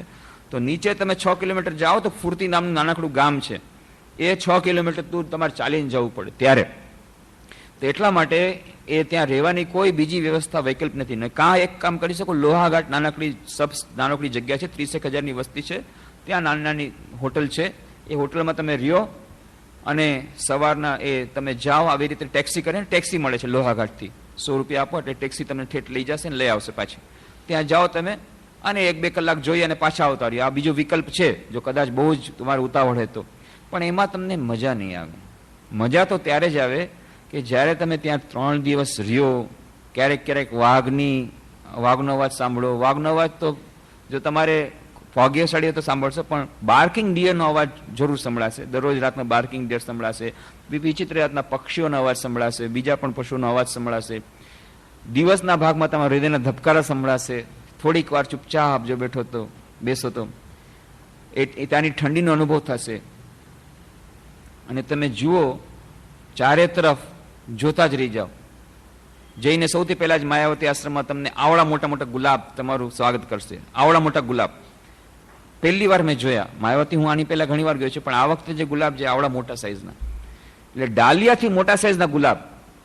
તો નીચે તમે 6 કિલોમીટર જાઓ તો ફૂર્તિ નામનું નાનકડું ગામ છે, એ 6 કિલોમીટર દૂર તમારે ચાલીને જવું પડે ત્યારે. તો એટલા માટે એ ત્યાં રહેવાની કોઈ બીજી વ્યવસ્થા વૈકલ્પ નથી. ને કાં એક કામ કરી શકો, લોહાઘાટ નાનકડી જગ્યા છે, 30,000 ની વસ્તી છે, ત્યાં નાની હોટલ છે. એ હોટલમાં તમે રહ્યો અને સવારના એ તમે જાઓ, આવી રીતે ટેક્સી કરીને, ટેક્સી મળે છે લોહાઘાટથી, 100 રૂપિયા આપો એટલે ટેક્સી તમને ઠેઠ લઈ જશે ને લઈ આવશે પાછી. ત્યાં જાઓ તમે અને 1-2 કલાક જોઈ અને પાછા આવતા રહ્યો. આ બીજો વિકલ્પ છે જો કદાચ બહુ જ તમારે ઉતાવળ હોય તો. પણ એમાં તમને મજા નહીં આવે. મજા તો ત્યારે જ આવે કે જ્યારે તમે ત્યાં 3 દિવસ રહ્યો, ક્યારેક ક્યારેક વાઘનો અવાજ સાંભળો. વાઘનો અવાજ તો જો તમારે ભાગ્યશાળી તો સાંભળશો, પણ બાર્કિંગ ડિયરનો અવાજ જરૂર સંભળાશે. દરરોજ રાતના બાર્કિંગ ડિયર સંભળાશે, વિચિત્ર જાતના પક્ષીઓનો અવાજ સંભળાશે, બીજા પણ પશુઓનો અવાજ સંભળાશે. દિવસના ભાગમાં તમારા હૃદયના ધબકારા સંભળાશે. થોડીક વાર ચૂપચાપ જો બેસો તો એ ત્યાંની ઠંડીનો અનુભવ થશે. અને તમે જુઓ, ચારે તરફ જોતા જ રહી જાઓ. જઈને સૌથી પહેલા જ માયાવતી આશ્રમમાં તમને આવડા મોટા મોટા ગુલાબ તમારું સ્વાગત કરશે. આવડા મોટા ગુલાબ પહેલી વાર મેં જોયા. માયાવતી હું આની પહેલા ઘણી વાર ગયો છું, પણ આ વખતે જે ગુલાબ છે આવડા મોટા સાઈઝના, એટલે ડાલિયાથી મોટા સાઈઝના ગુલાબ.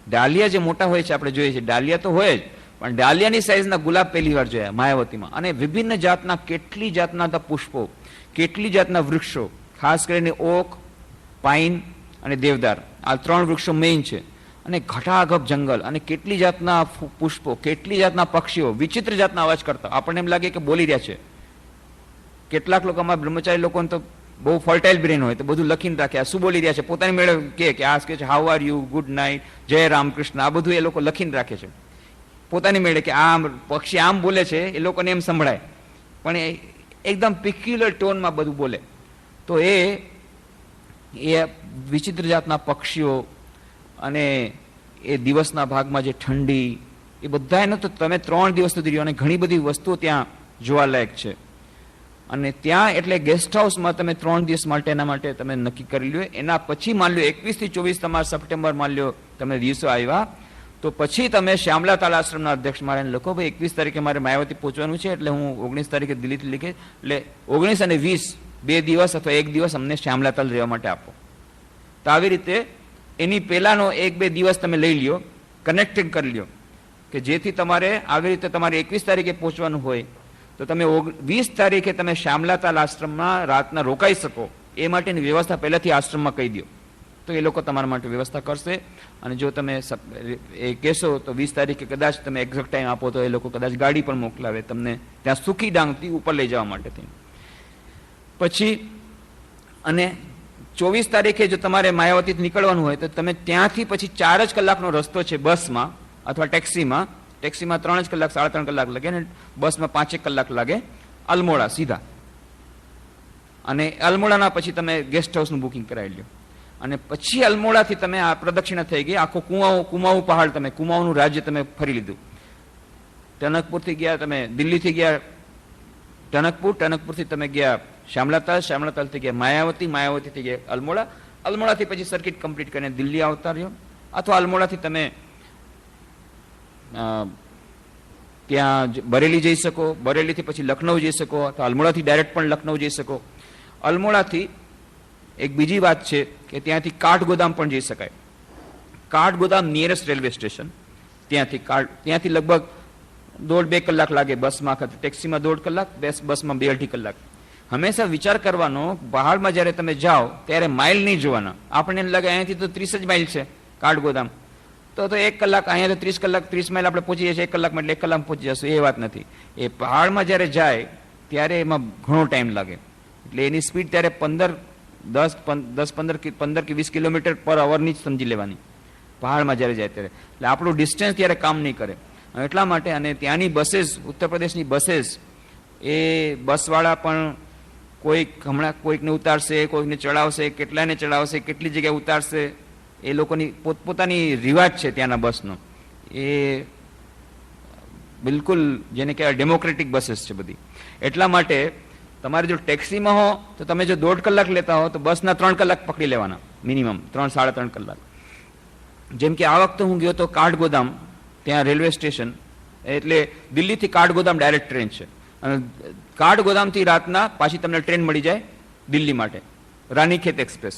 ડાલિયા જે મોટા હોય છે આપણે જોઈએ છીએ, ડાલિયા તો હોય જ, પણ ડાલિયાની સાઈઝના ગુલાબ પહેલી વાર જોયા માયાવતીમાં. અને વિભિન્ન જાતના, કેટલી જાતના પુષ્પો, કેટલી જાતના વૃક્ષો, ખાસ કરીને ઓક, પાઇન અને દેવદાર, આ 3 વૃક્ષો મેઇન છે. અને ઘટાઘટ જંગલ, અને કેટલી જાતના પુષ્પો, કેટલી જાતના પક્ષીઓ વિચિત્ર જાતના અવાજ કરતા. આપણને એમ લાગે કે બોલી રહ્યા છે. કેટલાક લોકો, અમારા બ્રહ્મચારી લોકોને તો બહુ ફર્ટાઇલ બ્રેન હોય, તો બધું લખીને રાખે, આ શું બોલી રહ્યા છે, પોતાની મેળે કે આ કે છે how are you, good night, જય રામકૃષ્ણ, આ બધું એ લોકો લખીને રાખે છે પોતાની મેળે, કે આ પક્ષી આમ બોલે છે, એ લોકોને એમ સંભળાય, પણ એ એકદમ પિક્યુલર ટોનમાં બધું બોલે. તો એ વિચિત્ર જાતના પક્ષીઓ અને એ દિવસના ભાગમાં જે ઠંડી, એ બધા એનો તો તમે 3 દિવસ સુધી રહ્યો. અને ઘણી બધી વસ્તુઓ ત્યાં જોવાલાયક છે. અને ત્યાં એટલે ગેસ્ટ હાઉસમાં તમે 3 દિવસ માટે એના માટે તમે નક્કી કરી લ્યો. એના પછી માન લ્યો 21 થી 24 તમારા સપ્ટેમ્બર માન લ્યો તમને દિવસો આવ્યા, તો પછી તમે શ્યામલા તાલ આશ્રમના અધ્યક્ષ મારે લખો, ભાઈ 21 તારીખે મારે માયાવતી પહોંચવાનું છે, એટલે હું 19 તારીખે દિલ્હીથી લીખે, એટલે 19 અને 20 2 દિવસ અથવા 1 દિવસ અમને શ્યામલા તાલ રહેવા માટે આપો. તો આવી રીતે એની પહેલાનો 1-2 દિવસ તમે લઈ લ્યો, કનેક્ટેડ કરી લ્યો, કે જેથી તમારે આવી રીતે તમારે 21 તારીખે પહોંચવાનું હોય તો તમે 20 તારીખે તમે શ્યામલા તાલ આશ્રમમાં રાતના રોકાઈ શકો. એ માટેની વ્યવસ્થા પહેલાથી આશ્રમમાં કહી દો, તો એ લોકો તમારા માટે વ્યવસ્થા કરશે. અને જો તમે એ કહેશો તો 20 તારીખે કદાચ તમે એક્ઝેક્ટ ટાઈમ આપો તો એ લોકો કદાચ ગાડી પણ મોકલાવે તમને ત્યાં સુખી ડાંગથી ઉપર લઈ જવા માટે. પછી અને 24 તારીખે જો તમારે માયાવતીથી નીકળવાનું હોય તો તમે ત્યાંથી પછી 4 જ કલાકનો રસ્તો છે બસમાં અથવા ટેક્સીમાં. ટેક્સીમાં 3 જ કલાક 3.5 કલાક લાગે, ને બસમાં 5 કલાક લાગે અલ્મોડા સીધા. અને અલ્મોડાના પછી તમે ગેસ્ટ હાઉસનું બુકિંગ કરાવી લ્યો. અને પછી અલ્મોડાથી તમે આ પ્રદક્ષિણા થઈ ગઈ, આખો કુમાઉ પહાડ, તમે કુમાઉનું રાજ્ય તમે ફરી લીધું. ટનકપુરથી ગયા તમે, દિલ્હીથી ગયા ટનકપુર, ટનકપુરથી તમે ગયા શ્યામલા તાલ, શ્યામલા તાલથી ગયા માયાવતી, માયાવતીથી ગયા અલ્મોડા, અલ્મોડાથી પછી સર્કિટ કમ્પ્લીટ કરીને દિલ્હી આવતા રહ્યો. અથવા અલ્મોડાથી તમે ત્યાં બરેલી જઈ શકો, બરેલીથી પછી લખનઉ જઈ શકો, અથવા અલ્મોડાથી ડાયરેક્ટ પણ લખનઉ જઈ શકો. અલ્મોડાથી એક બીજી વાત છે કે ત્યાંથી કાઠગોદામ પણ જઈ શકાય. કાઠગોદામ નિયરેસ્ટ રેલવે સ્ટેશન, ત્યાંથી લગભગ 1.5-2 કલાક લાગે બસમાં, ટેક્સીમાં 1.5 કલાક, બસમાં 2-2.5 કલાક. હંમેશા વિચાર કરવાનો, પહાડમાં જ્યારે તમે જાઓ ત્યારે માઇલ નહીં જોવાના. આપણને લાગે અહીંયાથી તો 30 જ માઇલ છે કાઠગોદામ, તો 1 કલાક, અહીંયા તો 30 કલાક, 30 માઇલ આપણે પહોંચી જઈએ 1 કલાકમાં, એટલે 1 કલાકમાં પહોંચી જશું. એ વાત નથી. એ પહાડમાં જ્યારે જાય ત્યારે એમાં ઘણો ટાઈમ લાગે. એટલે એની સ્પીડ ત્યારે 15 કે 20 કિલોમીટર પર અવરની જ સમજી લેવાની પહાડમાં જ્યારે જાય ત્યારે. એટલે આપણું ડિસ્ટન્સ ત્યારે કામ નહીં કરે. એટલા માટે અને ત્યાંની બसेस, ઉત્તર પ્રદેશની બसेस, એ બસવાળા પણ હમણાં કોઈકને ઉતારશે, કોઈકને ચડાવશે, કેટલાને ચડાવશે, કેટલી જગ્યાએ ઉતારશે, એ લોકોની પોતપોતાની રિવાજ છે ત્યાંના બસનો. એ બિલકુલ જેને કહેવાય ડેમોક્રેટિક બसेस છે બધી. એટલા માટે તમારે જો ટેક્સીમાં હો તો તમે જો 1.5 કલાક લેતા હો તો બસના 3 કલાક પકડી લેવાના, મિનિમમ 3-3.5 કલાક. જેમ કે આ વખતે હું ગયો તો કાઠગોદામ, ત્યાં રેલવે સ્ટેશન, એટલે દિલ્હીથી કાઠગોદામ ડાયરેક્ટ ટ્રેન છે. અને કાઠગોદામથી રાતના પાછી તમને ટ્રેન મળી જાય દિલ્હી માટે, રાનીખેત એક્સપ્રેસ.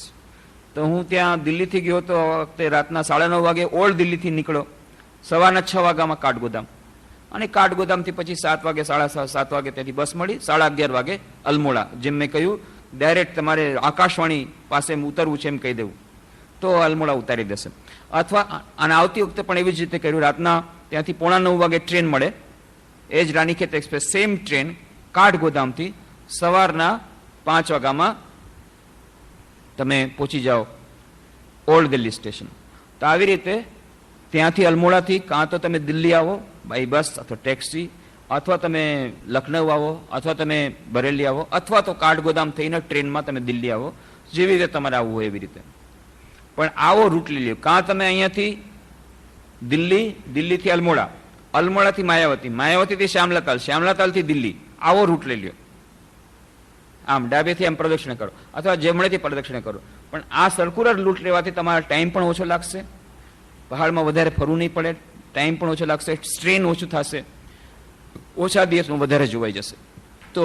તો હું ત્યાં દિલ્હીથી ગયો તો વખતે રાતના 9:30 વાગે ઓલ્ડ દિલ્હીથી નીકળ્યો, સવારના 6 વાગ્યામાં કાઠગોદામ. અને કાઠગોદામથી પછી 7 વાગે, 7:30 વાગે ત્યાંથી બસ મળી, 11:30 વાગે અલ્મોડા. જેમ મેં કહ્યું, ડાયરેક્ટ તમારે આકાશવાણી પાસે ઉતરવું છે એમ કહી દેવું તો અલ્મોડા ઉતારી દેશે. અથવા અને આવતી વખતે પણ એવી જ રીતે કર્યું, રાતના ત્યાંથી 9:45 વાગે ટ્રેન મળે, એ જ રાનીખેત એક્સપ્રેસ, સેમ ટ્રેન કાઠગોદામથી સવારના 5 વાગ્યામાં તમે પહોંચી જાઓ ઓલ્ડ દિલ્હી સ્ટેશન. તો તો આવી રીતે ત્યાંથી અલ્મોડાથી કાં તો તમે દિલ્હી આવો બાય બસ અથવા ટેક્સી, અથવા તમે લખનઉ આવો, અથવા તમે બરેલી આવો, અથવા તો કાઠગોદામ થઈને ટ્રેનમાં તમે દિલ્હી આવો, જેવી રીતે તમારે આવવું હોય એવી રીતે. પણ આવો રૂટ લઈ લ્યો. કાં તમે અહીંયાથી દિલ્હી, દિલ્હીથી અલ્મોડા, અલ્મોડાથી માયાવતી, માયાવતીથી શ્યામલાતાલ, શ્યામલાતાલથી દિલ્હી, આવો રૂટ લઈ લ્યો. આમ ડાબેથી આમ પ્રદક્ષિણા કરો અથવા જમણેથી પ્રદક્ષિણા કરો. પણ આ સર્ક્યુલર રૂટ લેવાથી તમારો ટાઈમ પણ ઓછો લાગશે, પહાડમાં વધારે ફરવું નહીં પડે, ટાઈમ પણ ઓછો લાગશે, સ્ટ્રેન ઓછું થશે, ઓછા દિવસમાં વધારે જોવાઈ જશે. તો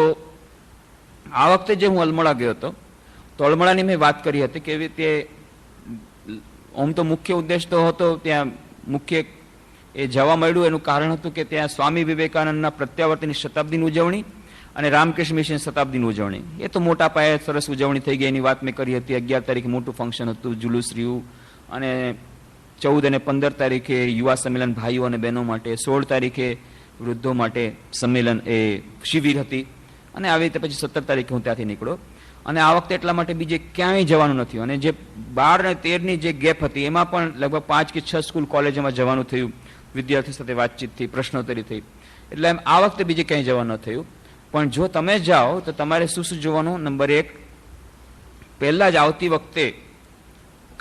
આ વખતે જે હું અલ્મોડા ગયો હતો, તો અલ્મોડાની મેં વાત કરી હતી કે એવી રીતે આમ તો મુખ્ય ઉદ્દેશ તો હતો, ત્યાં મુખ્ય એ જવા મળ્યું એનું કારણ હતું કે ત્યાં સ્વામી વિવેકાનંદના પ્રત્યાવર્તનની શતાબ્દીની ઉજવણી અને રામકૃષ્ણ મિશન શતાબ્દીની ઉજવણી, એ તો મોટા પાયે સરસ ઉજવણી થઈ ગઈ. એની વાત મેં કરી હતી. 11 તારીખે મોટું ફંક્શન હતું, જુલુસ રહ્યું, અને 14 અને 15 તારીખે યુવા સંમેલન ભાઈઓ અને બહેનો માટે, 16 તારીખે વૃદ્ધો માટે સંમેલન એ શિબિર હતી, અને આવી રીતે પછી 17 તારીખે હું ત્યાંથી નીકળ્યો. અને આ વખતે એટલા માટે બીજે ક્યાંય જવાનું નથી. અને જે 12 અને 13ની જે ગેપ હતી એમાં પણ લગભગ 5 કે 6 સ્કૂલ કોલેજોમાં જવાનું થયું, વિદ્યાર્થી સાથે વાતચીત થઈ, પ્રશ્નોત્તરી થઈ, એટલે એમ આ વખતે બીજે ક્યાંય જવાનું ન થયું. પણ જો તમે જાઓ તો તમારે શું શું જોવાનું? નંબર 1, પહેલા જ આવતી વખતે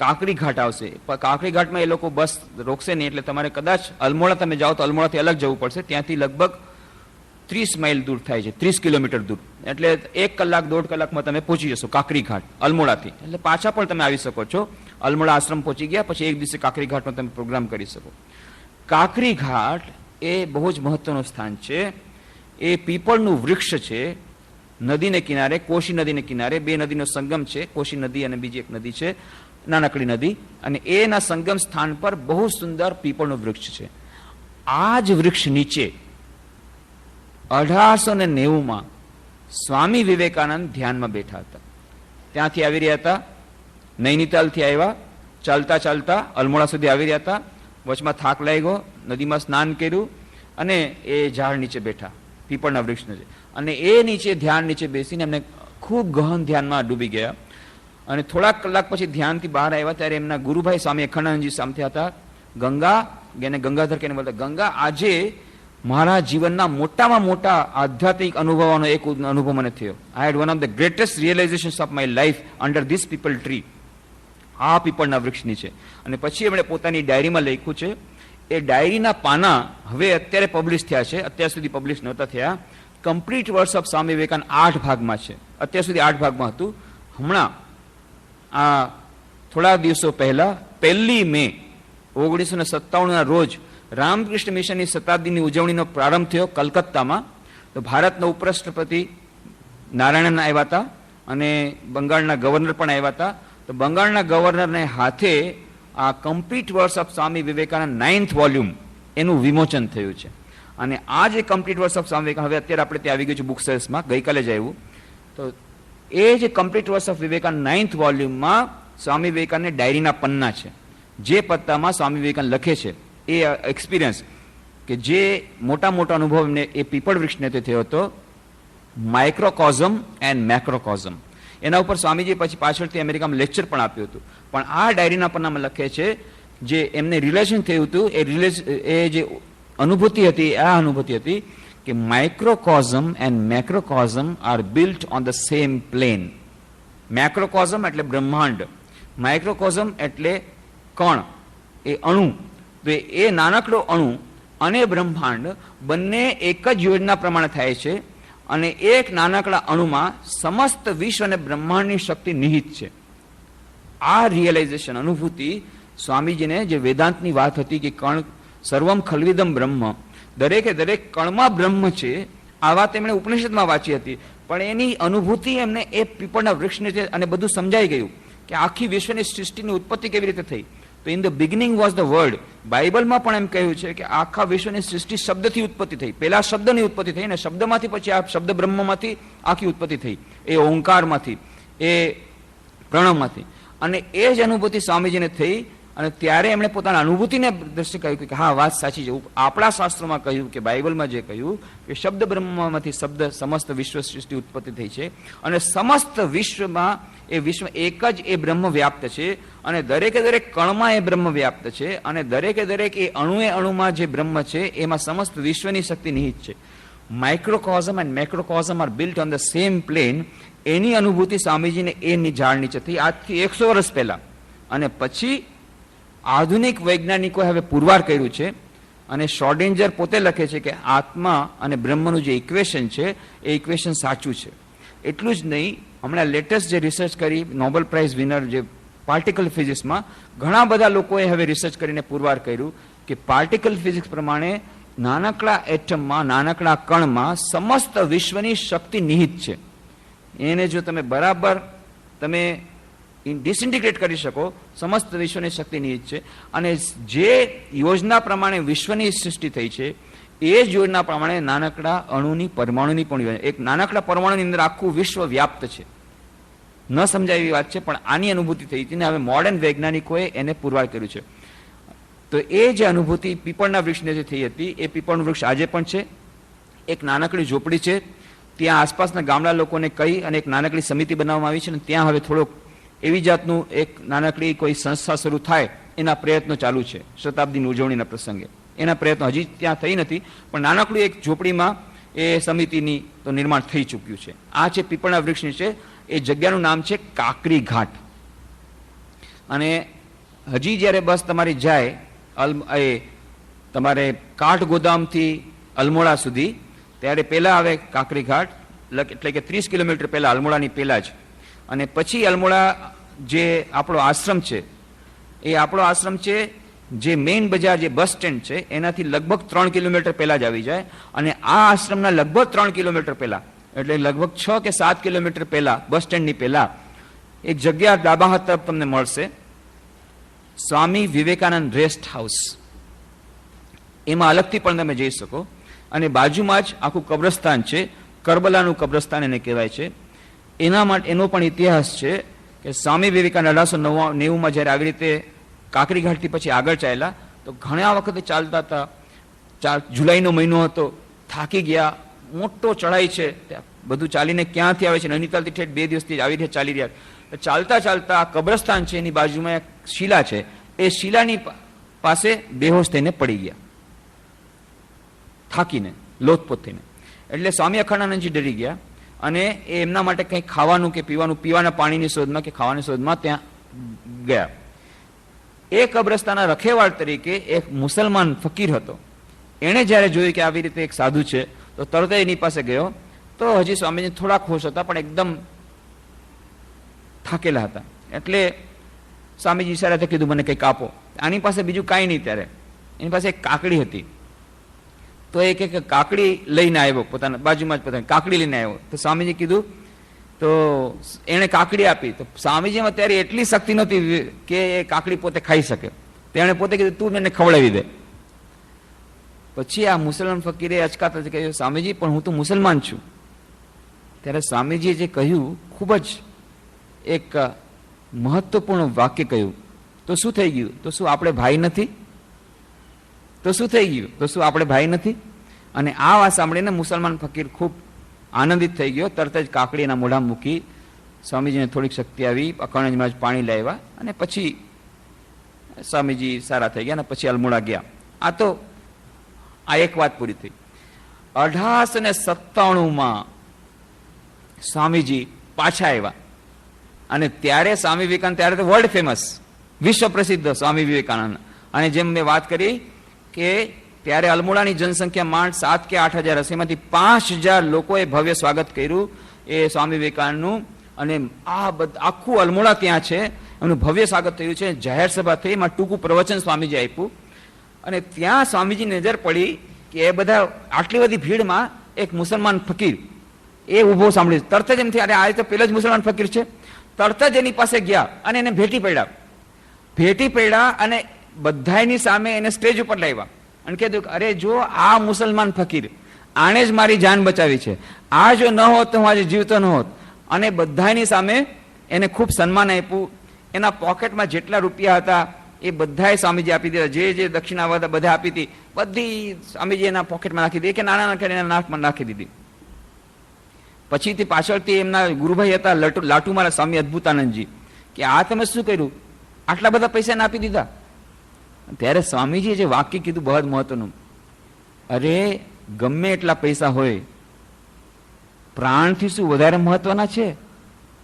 કાંકરી ઘાટ આવશે. કાંકરી ઘાટમાં એ લોકો બસ રોકશે નહીં, એટલે તમારે કદાચ અલ્મોડા તમે જાઓ તો અલ્મોડાથી અલગ જવું પડશે. ત્યાંથી લગભગ 30 માઇલ દૂર થાય છે, 30 કિલોમીટર દૂર, એટલે 1 કલાક 1.5 કલાકમાં તમે પહોંચી જશો કાંકરી ઘાટ અલ્મોડાથી. એટલે પાછા પણ તમે આવી શકો છો. અલ્મોડા આશ્રમ પહોંચી ગયા પછી એક દિવસે કાંકરી ઘાટનો તમે પ્રોગ્રામ કરી શકો. કાંકરી ઘાટ એ બહુ જ મહત્વનું સ્થાન છે. એ પીપળનું વૃક્ષ છે, નદીને કિનારે, કોશી નદીને કિનારે. 2 નદીનો સંગમ છે, કોશી નદી અને બીજી એક નદી છે, નાનકડી નદી, અને એના સંગમ સ્થાન પર બહુ સુંદર પીપળનું વૃક્ષ છે. આ જ વૃક્ષ નીચે 1890માં સ્વામી વિવેકાનંદ ધ્યાનમાં બેઠા હતા. ત્યાંથી આવી રહ્યા હતા, નૈનીતાલથી આવ્યા, ચાલતા ચાલતા અલ્મોડા સુધી આવી રહ્યા હતા. વચમાં થાક લાગ્યો, નદીમાં સ્નાન કર્યું, અને એ ઝાડ નીચે બેઠા, પીપળના વૃક્ષ નીચે. અને એ નીચે ધ્યાન નીચે બેસીને એમને ખૂબ ગહન ધ્યાનમાં ડૂબી ગયા. અને થોડાક કલાક પછી ધ્યાનથી બહાર આવ્યા ત્યારે એમના ગુરુભાઈ સ્વામી અખંડાનંદજી સામે હતા. ગંગા, એને ગંગાધર કહીને બોલતા, ગંગા, આજે મારા જીવનના મોટામાં મોટા આધ્યાત્મિક અનુભવવાનો એક અનુભવ મને થયો. I had one of the greatest realisations of my life under this peepal tree, આ પીપળના વૃક્ષની છે. અને પછી એમણે પોતાની ડાયરીમાં લખ્યું છે. એ ડાયરીના પાના હવે અત્યારે પબ્લિશ થયા છે, અત્યાર સુધી પબ્લિશ નહોતા થયા. Complete works of Swami Vivekananda 8 ભાગમાં છે. અત્યાર સુધી 8 ભાગમાં હતું. હમણાં આ થોડા દિવસો પહેલા 1 મે 1957ના રોજ રામકૃષ્ણ મિશનની શતાબ્દીની ઉજવણીનો પ્રારંભ થયો કલકત્તામાં. તો ભારતના ઉપરાષ્ટ્રપતિ નારાયણન આવ્યા હતા, અને બંગાળના ગવર્નર પણ આવ્યા હતા. તો બંગાળના ગવર્નરને હાથે આ complete works of Swami Vivekananda 9th volume એનું વિમોચન થયું છે. અને આ જે complete works of Swami Vivekananda હવે અત્યારે આપણે ત્યાં આવી ગયું છે બુક સેલ્સમાં, ગઈકાલે જ આવ્યું. તો એ જે complete works of Vivekananda 9th વોલ્યુમમાં સ્વામી વિવેકાનંદની ડાયરીના પન્ના છે. જે પત્તામાં સ્વામી વિવેકાનંદ લખે છે એ એક્સપિરિયન્સ, કે જે મોટા મોટા અનુભવ એમને એ પીપળ વૃક્ષને તે થયો હતો, માઇક્રોકોઝમ એન્ડ મેક્રોકોઝમ. એના ઉપર સ્વામીજી પછી પાછળથી અમેરિકામાં લેક્ચર પણ આપ્યું હતું. પણ આ ડાયરીના પન્નામાં લખે છે જે એમને રિલેશન થયું હતું, એ જે અનુભૂતિ હતી, આ અનુભૂતિ હતી કે microcosm and macrocosm are built on the same plane. Macrocosm એટલે બ્રહ્માંડ, માઇક્રોકોઝમ એટલે કણ, એ અણુ. તો એ નાનકડો અણુ અને બ્રહ્માંડ બંને એક જ યોજના પ્રમાણે થાય છે, અને એક નાનકડા અણુમાં સમસ્ત વિશ્વ અને બ્રહ્માંડની શક્તિ નિહિત છે. આ રિયલાઇઝેશન, અનુભૂતિ સ્વામીજીને, જે વેદાંતની વાત હતી કે કણ સર્વમ ખલ્વિદમ બ્રહ્મ, દરેકે દરેક કણમાં બ્રહ્મ છે, આ વાત એમણે ઉપનિષદમાં વાંચી હતી. પણ એની અનુભૂતિ એમને એ પીપળના વૃક્ષને છે, અને બધું સમજાઈ ગયું કે આખી વિશ્વની સૃષ્ટિની ઉત્પત્તિ કેવી રીતે થઈ. તો in the beginning was the word. બાઇબલમાં પણ એમ કહ્યું છે કે આખા વિશ્વની સૃષ્ટિ શબ્દથી ઉત્પત્તિ થઈ. પહેલા શબ્દની ઉત્પત્તિ થઈ, અને શબ્દમાંથી પછી આ શબ્દ બ્રહ્મમાંથી આખી ઉત્પત્તિ થઈ, એ ઓંકારમાંથી, એ પ્રણવમાંથી. અને એ જ અનુભૂતિ સ્વામીજીને થઈ. અને ત્યારે એમણે પોતાના અનુભૂતિને દ્રષ્ટિએ કહ્યું કે હા, વાત સાચી છે. આપણા શાસ્ત્રોમાં કહ્યું કે બાઇબલમાં જે કહ્યું કે શબ્દ બ્રહ્મમાંથી શબ્દ સમસ્ત વિશ્વ સૃષ્ટિ ઉત્પત્તિ થઈ છે અને સમસ્ત વિશ્વમાં એ વિશ્વ એક જ એ બ્રહ્મ વ્યાપ્ત છે અને દરેકે દરેક કણમાં એ બ્રહ્મ વ્યાપ્ત છે અને દરેકે દરેક એ અણુમાં જે બ્રહ્મ છે એમાં સમસ્ત વિશ્વની શક્તિ નિહિત છે. Microcosm and macrocosm are built on the same plane. એની અનુભૂતિ સ્વામીજીને એની ઝાડ નીચે થઈ આજથી 100 વર્ષ પહેલા. અને પછી આધુનિક વૈજ્ઞાનિકોએ હવે પુરવાર કર્યું છે અને શ્રોડિંજર પોતે લખે છે કે આત્મા અને બ્રહ્મનું જે ઇક્વેશન છે એ ઇક્વેશન સાચું છે. એટલું જ નહીં, હમણાં લેટેસ્ટ જે રિસર્ચ કરી નોબેલ પ્રાઇઝ વિનર જે પાર્ટિકલ ફિઝિક્સમાં ઘણા બધા લોકોએ હવે રિસર્ચ કરીને પુરવાર કર્યું કે પાર્ટિકલ ફિઝિક્સ પ્રમાણે નાનકડા એટમમાં, નાનકડા કણમાં સમસ્ત વિશ્વની શક્તિ નિહિત છે. એને જો તમે બરાબર તમે ડિસઇન્ટિગ્રેટ કરી શકો, સમસ્ત વિશ્વની શક્તિ નિહિત છે. અને જે યોજના પ્રમાણે વિશ્વની સૃષ્ટિ થઈ છે એ જ યોજના પ્રમાણે નાનકડા અણુની, પરમાણુની પણ યોજના. એક નાનકડા પરમાણુની અંદર આખું વિશ્વ વ્યાપ્ત છે. ન સમજાય એવી વાત છે, પણ આની અનુભૂતિ થઈ હતી ને હવે મોડર્ન વૈજ્ઞાનિકોએ એને પુરવાર કર્યું છે. તો એ જે અનુભૂતિ પીપળના વૃક્ષને જે થઈ હતી એ પીપળનું વૃક્ષ આજે પણ છે. એક નાનકડી ઝોપડી છે, ત્યાં આસપાસના ગામડા લોકોને કહી અને એક નાનકડી સમિતિ બનાવવામાં આવી છે અને ત્યાં હવે થોડોક એવી જાતનું એક નાનકડી કોઈ સંસ્થા શરૂ થાય એના પ્રયત્નો ચાલુ છે. શતાબ્દીની ઉજવણીના પ્રસંગે એના પ્રયત્નો હજી ત્યાં થઈ નથી, પણ નાનકડું એક ઝોપડીમાં એ સમિતિની તો નિર્માણ થઈ ચૂક્યું છે. આ છે પીપળના વૃક્ષની છે. એ જગ્યાનું નામ છે કાકરી ઘાટ. અને હજી જ્યારે બસ તમારી જાય એ તમારે કાઠ ગોદામથી અલમોડા સુધી, ત્યારે પહેલાં આવે કાકરી ઘાટ, એટલે કે 30 કિલોમીટર પહેલાં, અલમોડાની પહેલાં જ. અને પછી અલમોડા જે આપણો આશ્રમ છે એ આપણો આશ્રમ છે જે મેઇન બજાર, જે બસ સ્ટેન્ડ છે એનાથી લગભગ 3 કિલોમીટર પહેલાં જ આવી જાય. અને આ આશ્રમના લગભગ 3 કિલોમીટર પહેલાં, એટલે લગભગ 6 કે 7 કિલોમીટર પહેલાં, બસ સ્ટેન્ડની પહેલાં એક જગ્યા ડાબા હાથ તરફ તમને મળશે, સ્વામી વિવેકાનંદ રેસ્ટ હાઉસ. એમાં અલગથી પણ તમે જઈ શકો. અને બાજુમાં જ આખું કબ્રસ્તાન છે, કરબલાનું કબ્રસ્તાન એને કહેવાય છે. એના માટે એનો પણ ઇતિહાસ છે કે સ્વામી વિવેકાનંદ 1890માં જ્યારે આવી રીતે કાકરી ઘાટથી પછી આગળ ચાલ્યા તો ઘણા વખતે ચાલતા હતા. જુલાઈનો મહિનો હતો, થાકી ગયા, મોટો ચઢાઈ છે, બધું ચાલીને ક્યાંથી આવે છે, નૈનીતાલથી ઠેઠ 2 દિવસથી આવી રીતે ચાલી રહ્યા. ચાલતા ચાલતા આ કબ્રસ્તાન છે એની બાજુમાં એક શિલા છે, એ શિલાની પાસે બેહોશ થઈને પડી ગયા, થાકીને, લોથપોથ થઈને. એટલે સ્વામી અખંડાનંદજી ડરી ગયા અને એ એમના માટે કંઈ ખાવાનું કે પીવાના પાણીની શોધમાં કે ખાવાની શોધમાં ત્યાં ગયા. એ કબ્રસ્તાનના રખેવાળ તરીકે એક મુસલમાન ફકીર હતો. એણે જ્યારે જોયું કે આવી રીતે એક સાધુ છે તો તરત એની પાસે ગયો. તો હજી સ્વામીજી થોડા ખુશ હતા પણ એકદમ થાકેલા હતા. એટલે સ્વામીજી ઈશારાથી કીધું મને કંઈક આપો. આની પાસે બીજું કાંઈ નહીં, ત્યારે એની પાસે એક કાકડી હતી. તો એ કે કાકડી લઈને આવ્યો, પોતાના બાજુમાં જ પોતાની કાકડી લઈને આવ્યો. તો સ્વામીજી કીધું, તો એણે કાકડી આપી. તો સ્વામીજીમાં ત્યારે એટલી શક્તિ નહોતી કે એ કાકડી પોતે ખાઈ શકે. તેણે પોતે કીધું તું મને ખવડાવી દે. પછી આ મુસલમાન ફકીરે અચકાતા કહ્યું, સ્વામીજી પણ હું તો મુસલમાન છું. ત્યારે સ્વામીજીએ જે કહ્યું ખૂબ જ એક મહત્વપૂર્ણ વાક્ય કહ્યું, તો શું થઈ ગયું? તો શું આપણે ભાઈ નથી? તો શું થઈ ગયું? તો શું આપણે ભાઈ નથી? અને આ વાત સાંભળીને મુસલમાન ફકીર ખૂબ આનંદિત થઈ ગયો. તરત જ કાકડી એના મોઢામાં મૂકી, સ્વામીજીને થોડીક શક્તિ આવી, અખંડમાં જ પાણી લાવ્યા અને પછી સ્વામીજી સારા થઈ ગયા અને પછી અલમોડા ગયા. આ એક વાત પૂરી થઈ. 1897માં સ્વામીજી પાછા આવ્યા અને ત્યારે સ્વામી વિવેકાનંદ, ત્યારે તો વર્લ્ડ ફેમસ, વિશ્વ પ્રસિદ્ધ સ્વામી વિવેકાનંદ. અને જેમ મેં વાત કરી કે ત્યારે અલમોડાની જનસંખ્યા માંડ 7 કે 8 હજાર હશે, એમાંથી 5000 લોકોએ ભવ્ય સ્વાગત કર્યું એ સ્વામી વિવેકાનંદનું. અને આ આખું અલમોડા ત્યાં છે, એમનું ભવ્ય સ્વાગત થયું છે. જાહેર સભા થઈ, એમાં ટૂંકું પ્રવચન સ્વામીજી આપ્યું. અને ત્યાં સ્વામીજી નજર પડી કે એ બધા આટલી બધી ભીડમાં એક મુસલમાન ફકીર એ ઊભો સાંભળી. તરત જ એમ થયું, આ તો પેલો જ મુસલમાન ફકીર છે. તરત જ એની પાસે ગયા અને એને ભેટી પડ્યા અને બધાની સામે એને સ્ટેજ ઉપર લાવ્યા અને કીધું, અરે જો આ મુસલમાન ફકીર, આણે જ મારી જાન બચાવી છે, આ જો ન હોત તો હું આજે જીવતો ન હોત. અને બધાની સામે એને ખૂબ સન્માન આપ્યું. એના પોકેટમાં જેટલા રૂપિયા હતા એ બધાએ સ્વામીજી આપી દીધા. જે જે દક્ષિણા હતા બધા આપી હતી, બધી સ્વામીજી એના પોકેટમાં નાખી દીધી, કે નાના નાના નાકમાં નાખી દીધી. પછીથી પાછળથી એમના ગુરુભાઈ હતા લાટુમારા સ્વામી અદભુતાનંદજી, કે આ તમે શું કર્યું, આટલા બધા પૈસા આપી દીધા. ત્યારે સ્વામીજીએ જે વાક્ય કીધું બહુ જ મહત્વનું, અરે ગમે એટલા પૈસા હોય, પ્રાણથી શું વધારે મહત્વના છે?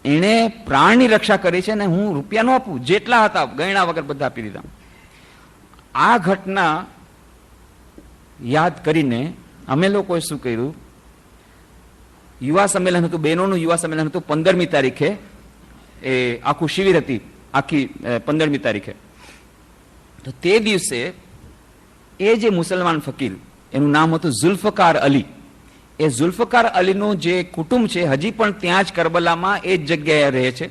એણે પ્રાણની રક્ષા કરી છે ને હું રૂપિયા ન આપું, જેટલા હતા ગણ્યા વગર બધા આપી દીધા. આ ઘટના યાદ કરીને અમે લોકોએ શું કર્યું, યુવા સંમેલન હતું, બહેનોનું યુવા સંમેલન હતું 15મી તારીખે, એ આખું શિબિર હતી આખી 15મી તારીખે. તો તે દિવસે એ જે મુસલમાન ફકીર, એનું નામ હતું ઝુલ્ફકાર અલી, એ ઝુલ્ફકાર અલીનું જે કુટુંબ છે હજી પણ ત્યાં જ કરબલામાં એ જ જગ્યાએ રહે છે.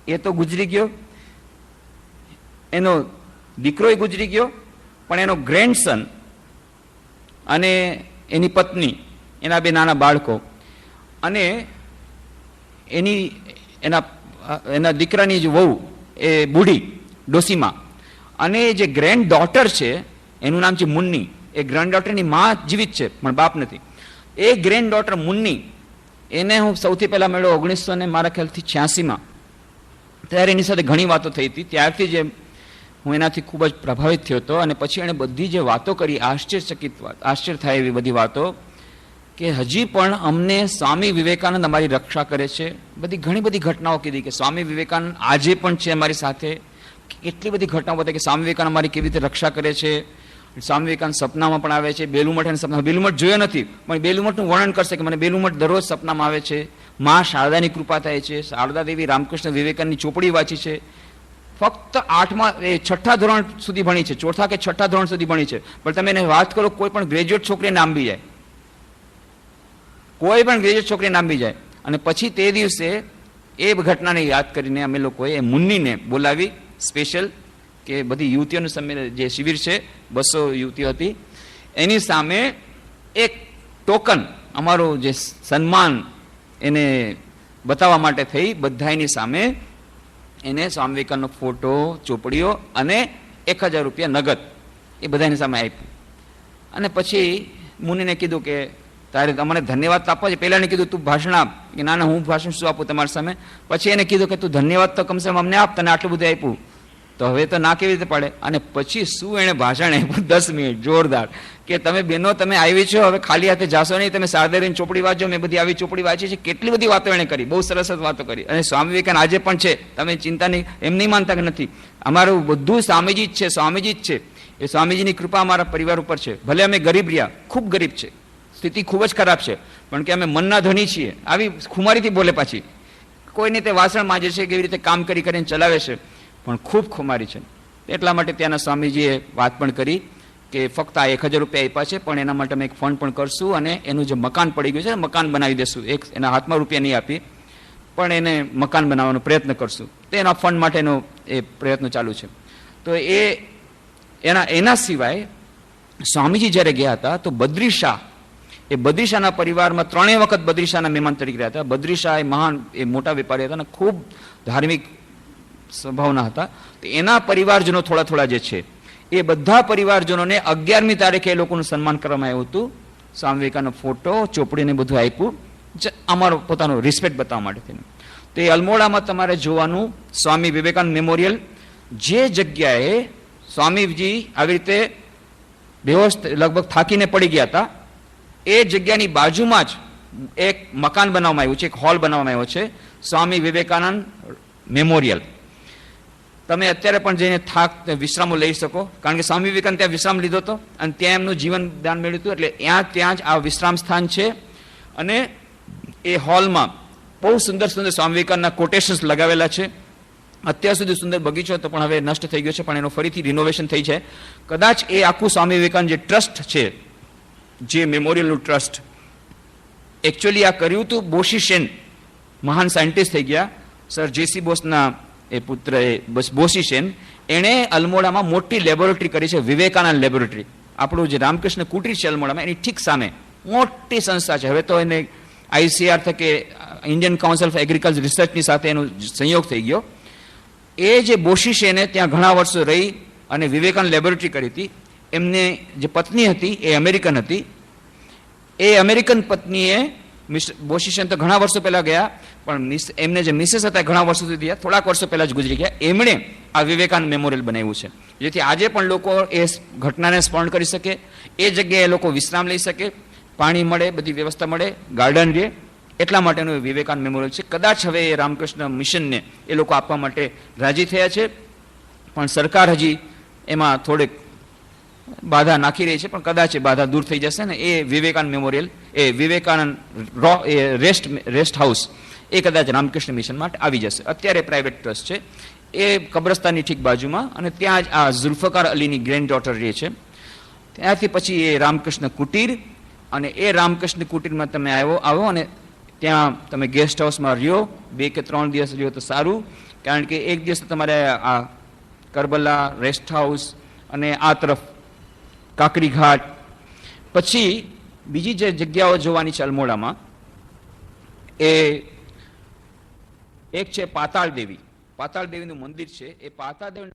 એ તો ગુજરી ગયો, એનો દીકરોય ગુજરી ગયો, પણ એનો ગ્રેન્ડસન અને એની પત્ની, એના બે નાના બાળકો અને એના દીકરાની જે વહુ એ બુઢી ડોસીમાં, અને જે ગ્રેન્ડ ડોટર છે એનું નામ છે મુન્ની. એ ગ્રેન્ડ ડોટરની માં જીવિત છે પણ બાપ નથી. એ ગ્રેન્ડ ડોટર મુન્ની, એને હું સૌથી પહેલા મળ્યો 1900 મારા ખ્યાલથી 86માં. ત્યારે એની સાથે ઘણી વાતો થઈ હતી. ત્યારથી જે હું એનાથી ખૂબ જ પ્રભાવિત થયો હતો. અને પછી એણે બધી જે વાતો કરી, આશ્ચર્યચકિત વાત, આશ્ચર્ય થાય એવી બધી વાતો, કે હજી પણ અમને સ્વામી વિવેકાનંદ અમારી રક્ષા કરે છે. બધી ઘણી બધી ઘટનાઓ કીધી કે સ્વામી વિવેકાનંદ આજે પણ છે અમારી સાથે. એટલી બધી ઘટનાઓ બતાવી કે સ્વામી વિવેકાનંદ અમારી કેવી રીતે રક્ષા કરે છે. સ્વામી વિવેકાનંદ સપનામાં પણ આવે છે. બેલુમઠ એને સપના, બેલુમઠ જોયો નથી પણ બેલુમઠનું વર્ણન કરશે કે મને બેલુમઠ દરરોજ સપનામાં આવે છે. માં શારદાની કૃપા થાય છે. શારદા દેવી રામકૃષ્ણ વિવેકાનંદની ચોપડી વાંચી છે. ફક્ત 6થા ધોરણ સુધી ભણી છે, 4થા કે 6થા ધોરણ સુધી ભણી છે. પણ તમે એને વાત કરો, કોઈ પણ ગ્રેજ્યુએટ છોકરી નામ બી જાય, કોઈ પણ ગ્રેજ્યુએટ છોકરી નામ બી જાય. અને પછી તે દિવસે એ ઘટનાને યાદ કરીને અમે લોકોએ એ મુન્નીને બોલાવી સ્પેશિયલ, કે બધી યુવતીઓનું સંમેલન જે શિબિર છે 200 યુવતીઓ હતી, એની સામે એક ટોકન, અમારું જે સન્માન એને બતાવવા માટે થઈ, બધાની સામે એને સ્વામી વિવેકાનંદનો ફોટો, ચોપડીઓ અને 1000 રૂપિયા નગદ એ બધાની સામે આપ્યું. અને પછી મુનિને કીધું કે તારે અમને ધન્યવાદ આપવા છે. પહેલાં કીધું તું ભાષણ આપ, કે ના હું ભાષણ શું આપું તમારી સામે. પછી એને કીધું કે તું ધન્યવાદ તો કમસે કમ અમને આપ, તને આટલું બધું આપ્યું તો હવે તો ના કેવી રીતે પડે. અને પછી શું એણે ભાષણ આપ્યું 10 મિનિટ જોરદાર, કે તમે બહેનો તમે આવી છો, હવે ખાલી હાથે જાશો નહીં, તમે શારદાની ચોપડી વાંચો, મેં બધી આવી ચોપડી વાંચી છે. કેટલી બધી વાતો એણે કરી, બહુ સરસ વાતો કરી. અને સ્વામી વિવેકાનંદ આજે પણ છે, તમે ચિંતા નહીં, એમ નહીં માનતા કે નથી. અમારું બધું સ્વામીજી જ છે, સ્વામીજી જ છે. એ સ્વામીજીની કૃપા અમારા પરિવાર ઉપર છે. ભલે અમે ગરીબ રહ્યા, ખૂબ ગરીબ છે, સ્થિતિ ખૂબ જ ખરાબ છે, પણ કે અમે મનના ધણી છીએ. આવી ખુમારીથી બોલે પાછી, કોઈને તે વાસણ માંજે છે, કેવી રીતે કામ કરી કરીને ચલાવે છે, પણ ખૂબ ખુમારી છે. એટલા માટે ત્યાંના સ્વામીજીએ વાત પણ કરી કે ફક્ત આ 1000 રૂપિયા આપ્યા છે, પણ એના માટે અમે એક ફંડ પણ કરશું અને એનું જે મકાન પડી ગયું છે મકાન બનાવી દેશું. એક એના હાથમાં રૂપિયા નહીં આપી, પણ એને મકાન બનાવવાનો પ્રયત્ન કરશું. તો એના ફંડ માટેનો એ પ્રયત્ન ચાલુ છે. તો એના સિવાય સ્વામીજી જ્યારે ગયા હતા તો બદ્રી શાહ, એ બદ્રી શાહના પરિવારમાં 3 વખત બદ્રી શાહના મહેમાન તરીકે રહ્યા હતા. બદ્રી શાહ એ મહાન, એ મોટા વેપારી હતા અને ખૂબ ધાર્મિક સ્વભાવના હતા. તો એના પરિવારજનો થોડા જે છે એ બધા પરિવારજનોને 11મી તારીખે એ લોકોનું સન્માન કરવામાં આવ્યું હતું. સ્વામી વિવેકાનંદ ફોટો, ચોપડીને બધું આપ્યું, અમારો પોતાનો રિસ્પેક્ટ બતાવવા માટે થઈને. તો એ અલમોડામાં તમારે જોવાનું સ્વામી વિવેકાનંદ મેમોરિયલ, જે જગ્યાએ સ્વામીજી આવી રીતે બેહોશ લગભગ થાકીને પડી ગયા હતા, એ જગ્યાની બાજુમાં જ એક મકાન બનાવવામાં આવ્યું છે, એક હોલ બનાવવામાં આવ્યો છે, સ્વામી વિવેકાનંદ મેમોરિયલ. તમે અત્યારે પણ જઈને વિશ્રામો લઈ શકો, કારણ કે સ્વામી વિવેકાનંદ ત્યાં વિશ્રામ લીધો હતો અને ત્યાં એમનું જીવન દાન મળ્યું હતું. એટલે ત્યાં જ આ વિશ્રામ સ્થાન છે. અને એ હોલમાં બહુ સુંદર સ્વામી વિવેકાનંદના કોટેશન્સ લગાવેલા છે. અત્યાર સુધી સુંદર બગીચો હતો પણ હવે નષ્ટ થઈ ગયો છે, પણ એનો ફરીથી રિનોવેશન થઈ છે. કદાચ એ આખું સ્વામી વિવેકાનંદ જે ટ્રસ્ટ છે, જે મેમોરિયલનું ટ્રસ્ટ, એકચ્યુઅલી આ કર્યું હતું બોશી સેન, મહાન સાયન્ટિસ્ટ થઈ ગયા, સર જેસી બોસના એ પુત્ર બોશી સેન. એણે અલમોડામાં મોટી લેબોરેટરી કરી છે, વિવેકાનંદ લેબોરેટરી. આપણું જે રામકૃષ્ણ કુટીર છે અલમોડામાં, એની ઠીક સામે મોટી સંસ્થા છે. હવે તો એને ICAR થકે ઇન્ડિયન કાઉન્સિલ ઓફ એગ્રીકલ્ચર રિસર્ચની સાથે એનો સંયોગ થઈ ગયો. એ જે બોશી છે ને ત્યાં ઘણા વર્ષો રહી અને વિવેકાનંદ લેબોરેટરી કરી હતી. એમને જે પત્ની હતી એ અમેરિકન હતી. એ અમેરિકન પત્નીએ બોશીશન તો ઘણા વર્ષો પહેલા ગયા, પણ એમને જે મિસેસ હતા ઘણા વર્ષો સુધી ગયા, થોડાક વર્ષો પહેલા જ ગુજરી ગયા. એમણે આ વિવેકાનંદ મેમોરિયલ બનાવ્યું છે, જેથી આજે પણ લોકો એ ઘટનાને સ્મરણ કરી શકે, એ જગ્યાએ લોકો વિશ્રામ લઈ શકે, પાણી મળે, બધી વ્યવસ્થા મળે, ગાર્ડન રહે, એટલા માટેનું વિવેકાનંદ મેમોરિયલ છે. કદાચ હવે એ રામકૃષ્ણ મિશનને એ લોકો આપવા માટે રાજી થયા છે, પણ સરકાર હજી એમાં થોડીક બાધા નાખી રહી છે, પણ કદાચ એ બાધા દૂર થઈ જશે ને એ વિવેકાનંદ મેમોરિયલ, એ વિવેકાનંદ રેસ્ટ હાઉસ એ કદાચ રામકૃષ્ણ મિશન માટે આવી જશે. અત્યારે પ્રાઇવેટ ટ્રસ્ટ છે, એ કબ્રસ્તાનની ઠીક બાજુમાં, અને ત્યાં જ આ ઝુલ્ફકાર અલીની ગ્રેન્ડ ડોટર રહે છે. ત્યાંથી પછી એ રામકૃષ્ણ કુટીર, અને એ રામકૃષ્ણ કુટીરમાં તમે આવો અને ત્યાં તમે ગેસ્ટ હાઉસમાં રહ્યો, 2 કે 3 દિવસ રહ્યો તો સારું, કારણ કે એક દિવસ તમારે આ કરબલા રેસ્ટ હાઉસ અને આ તરફ કાકરી ઘાટ, પછી બીજી જે જગ્યાઓ જોવાની છે અલમોડામાં, એ એક છે પાતાળ દેવી. પાતાળ દેવીનું મંદિર છે. એ પાતાળ દેવી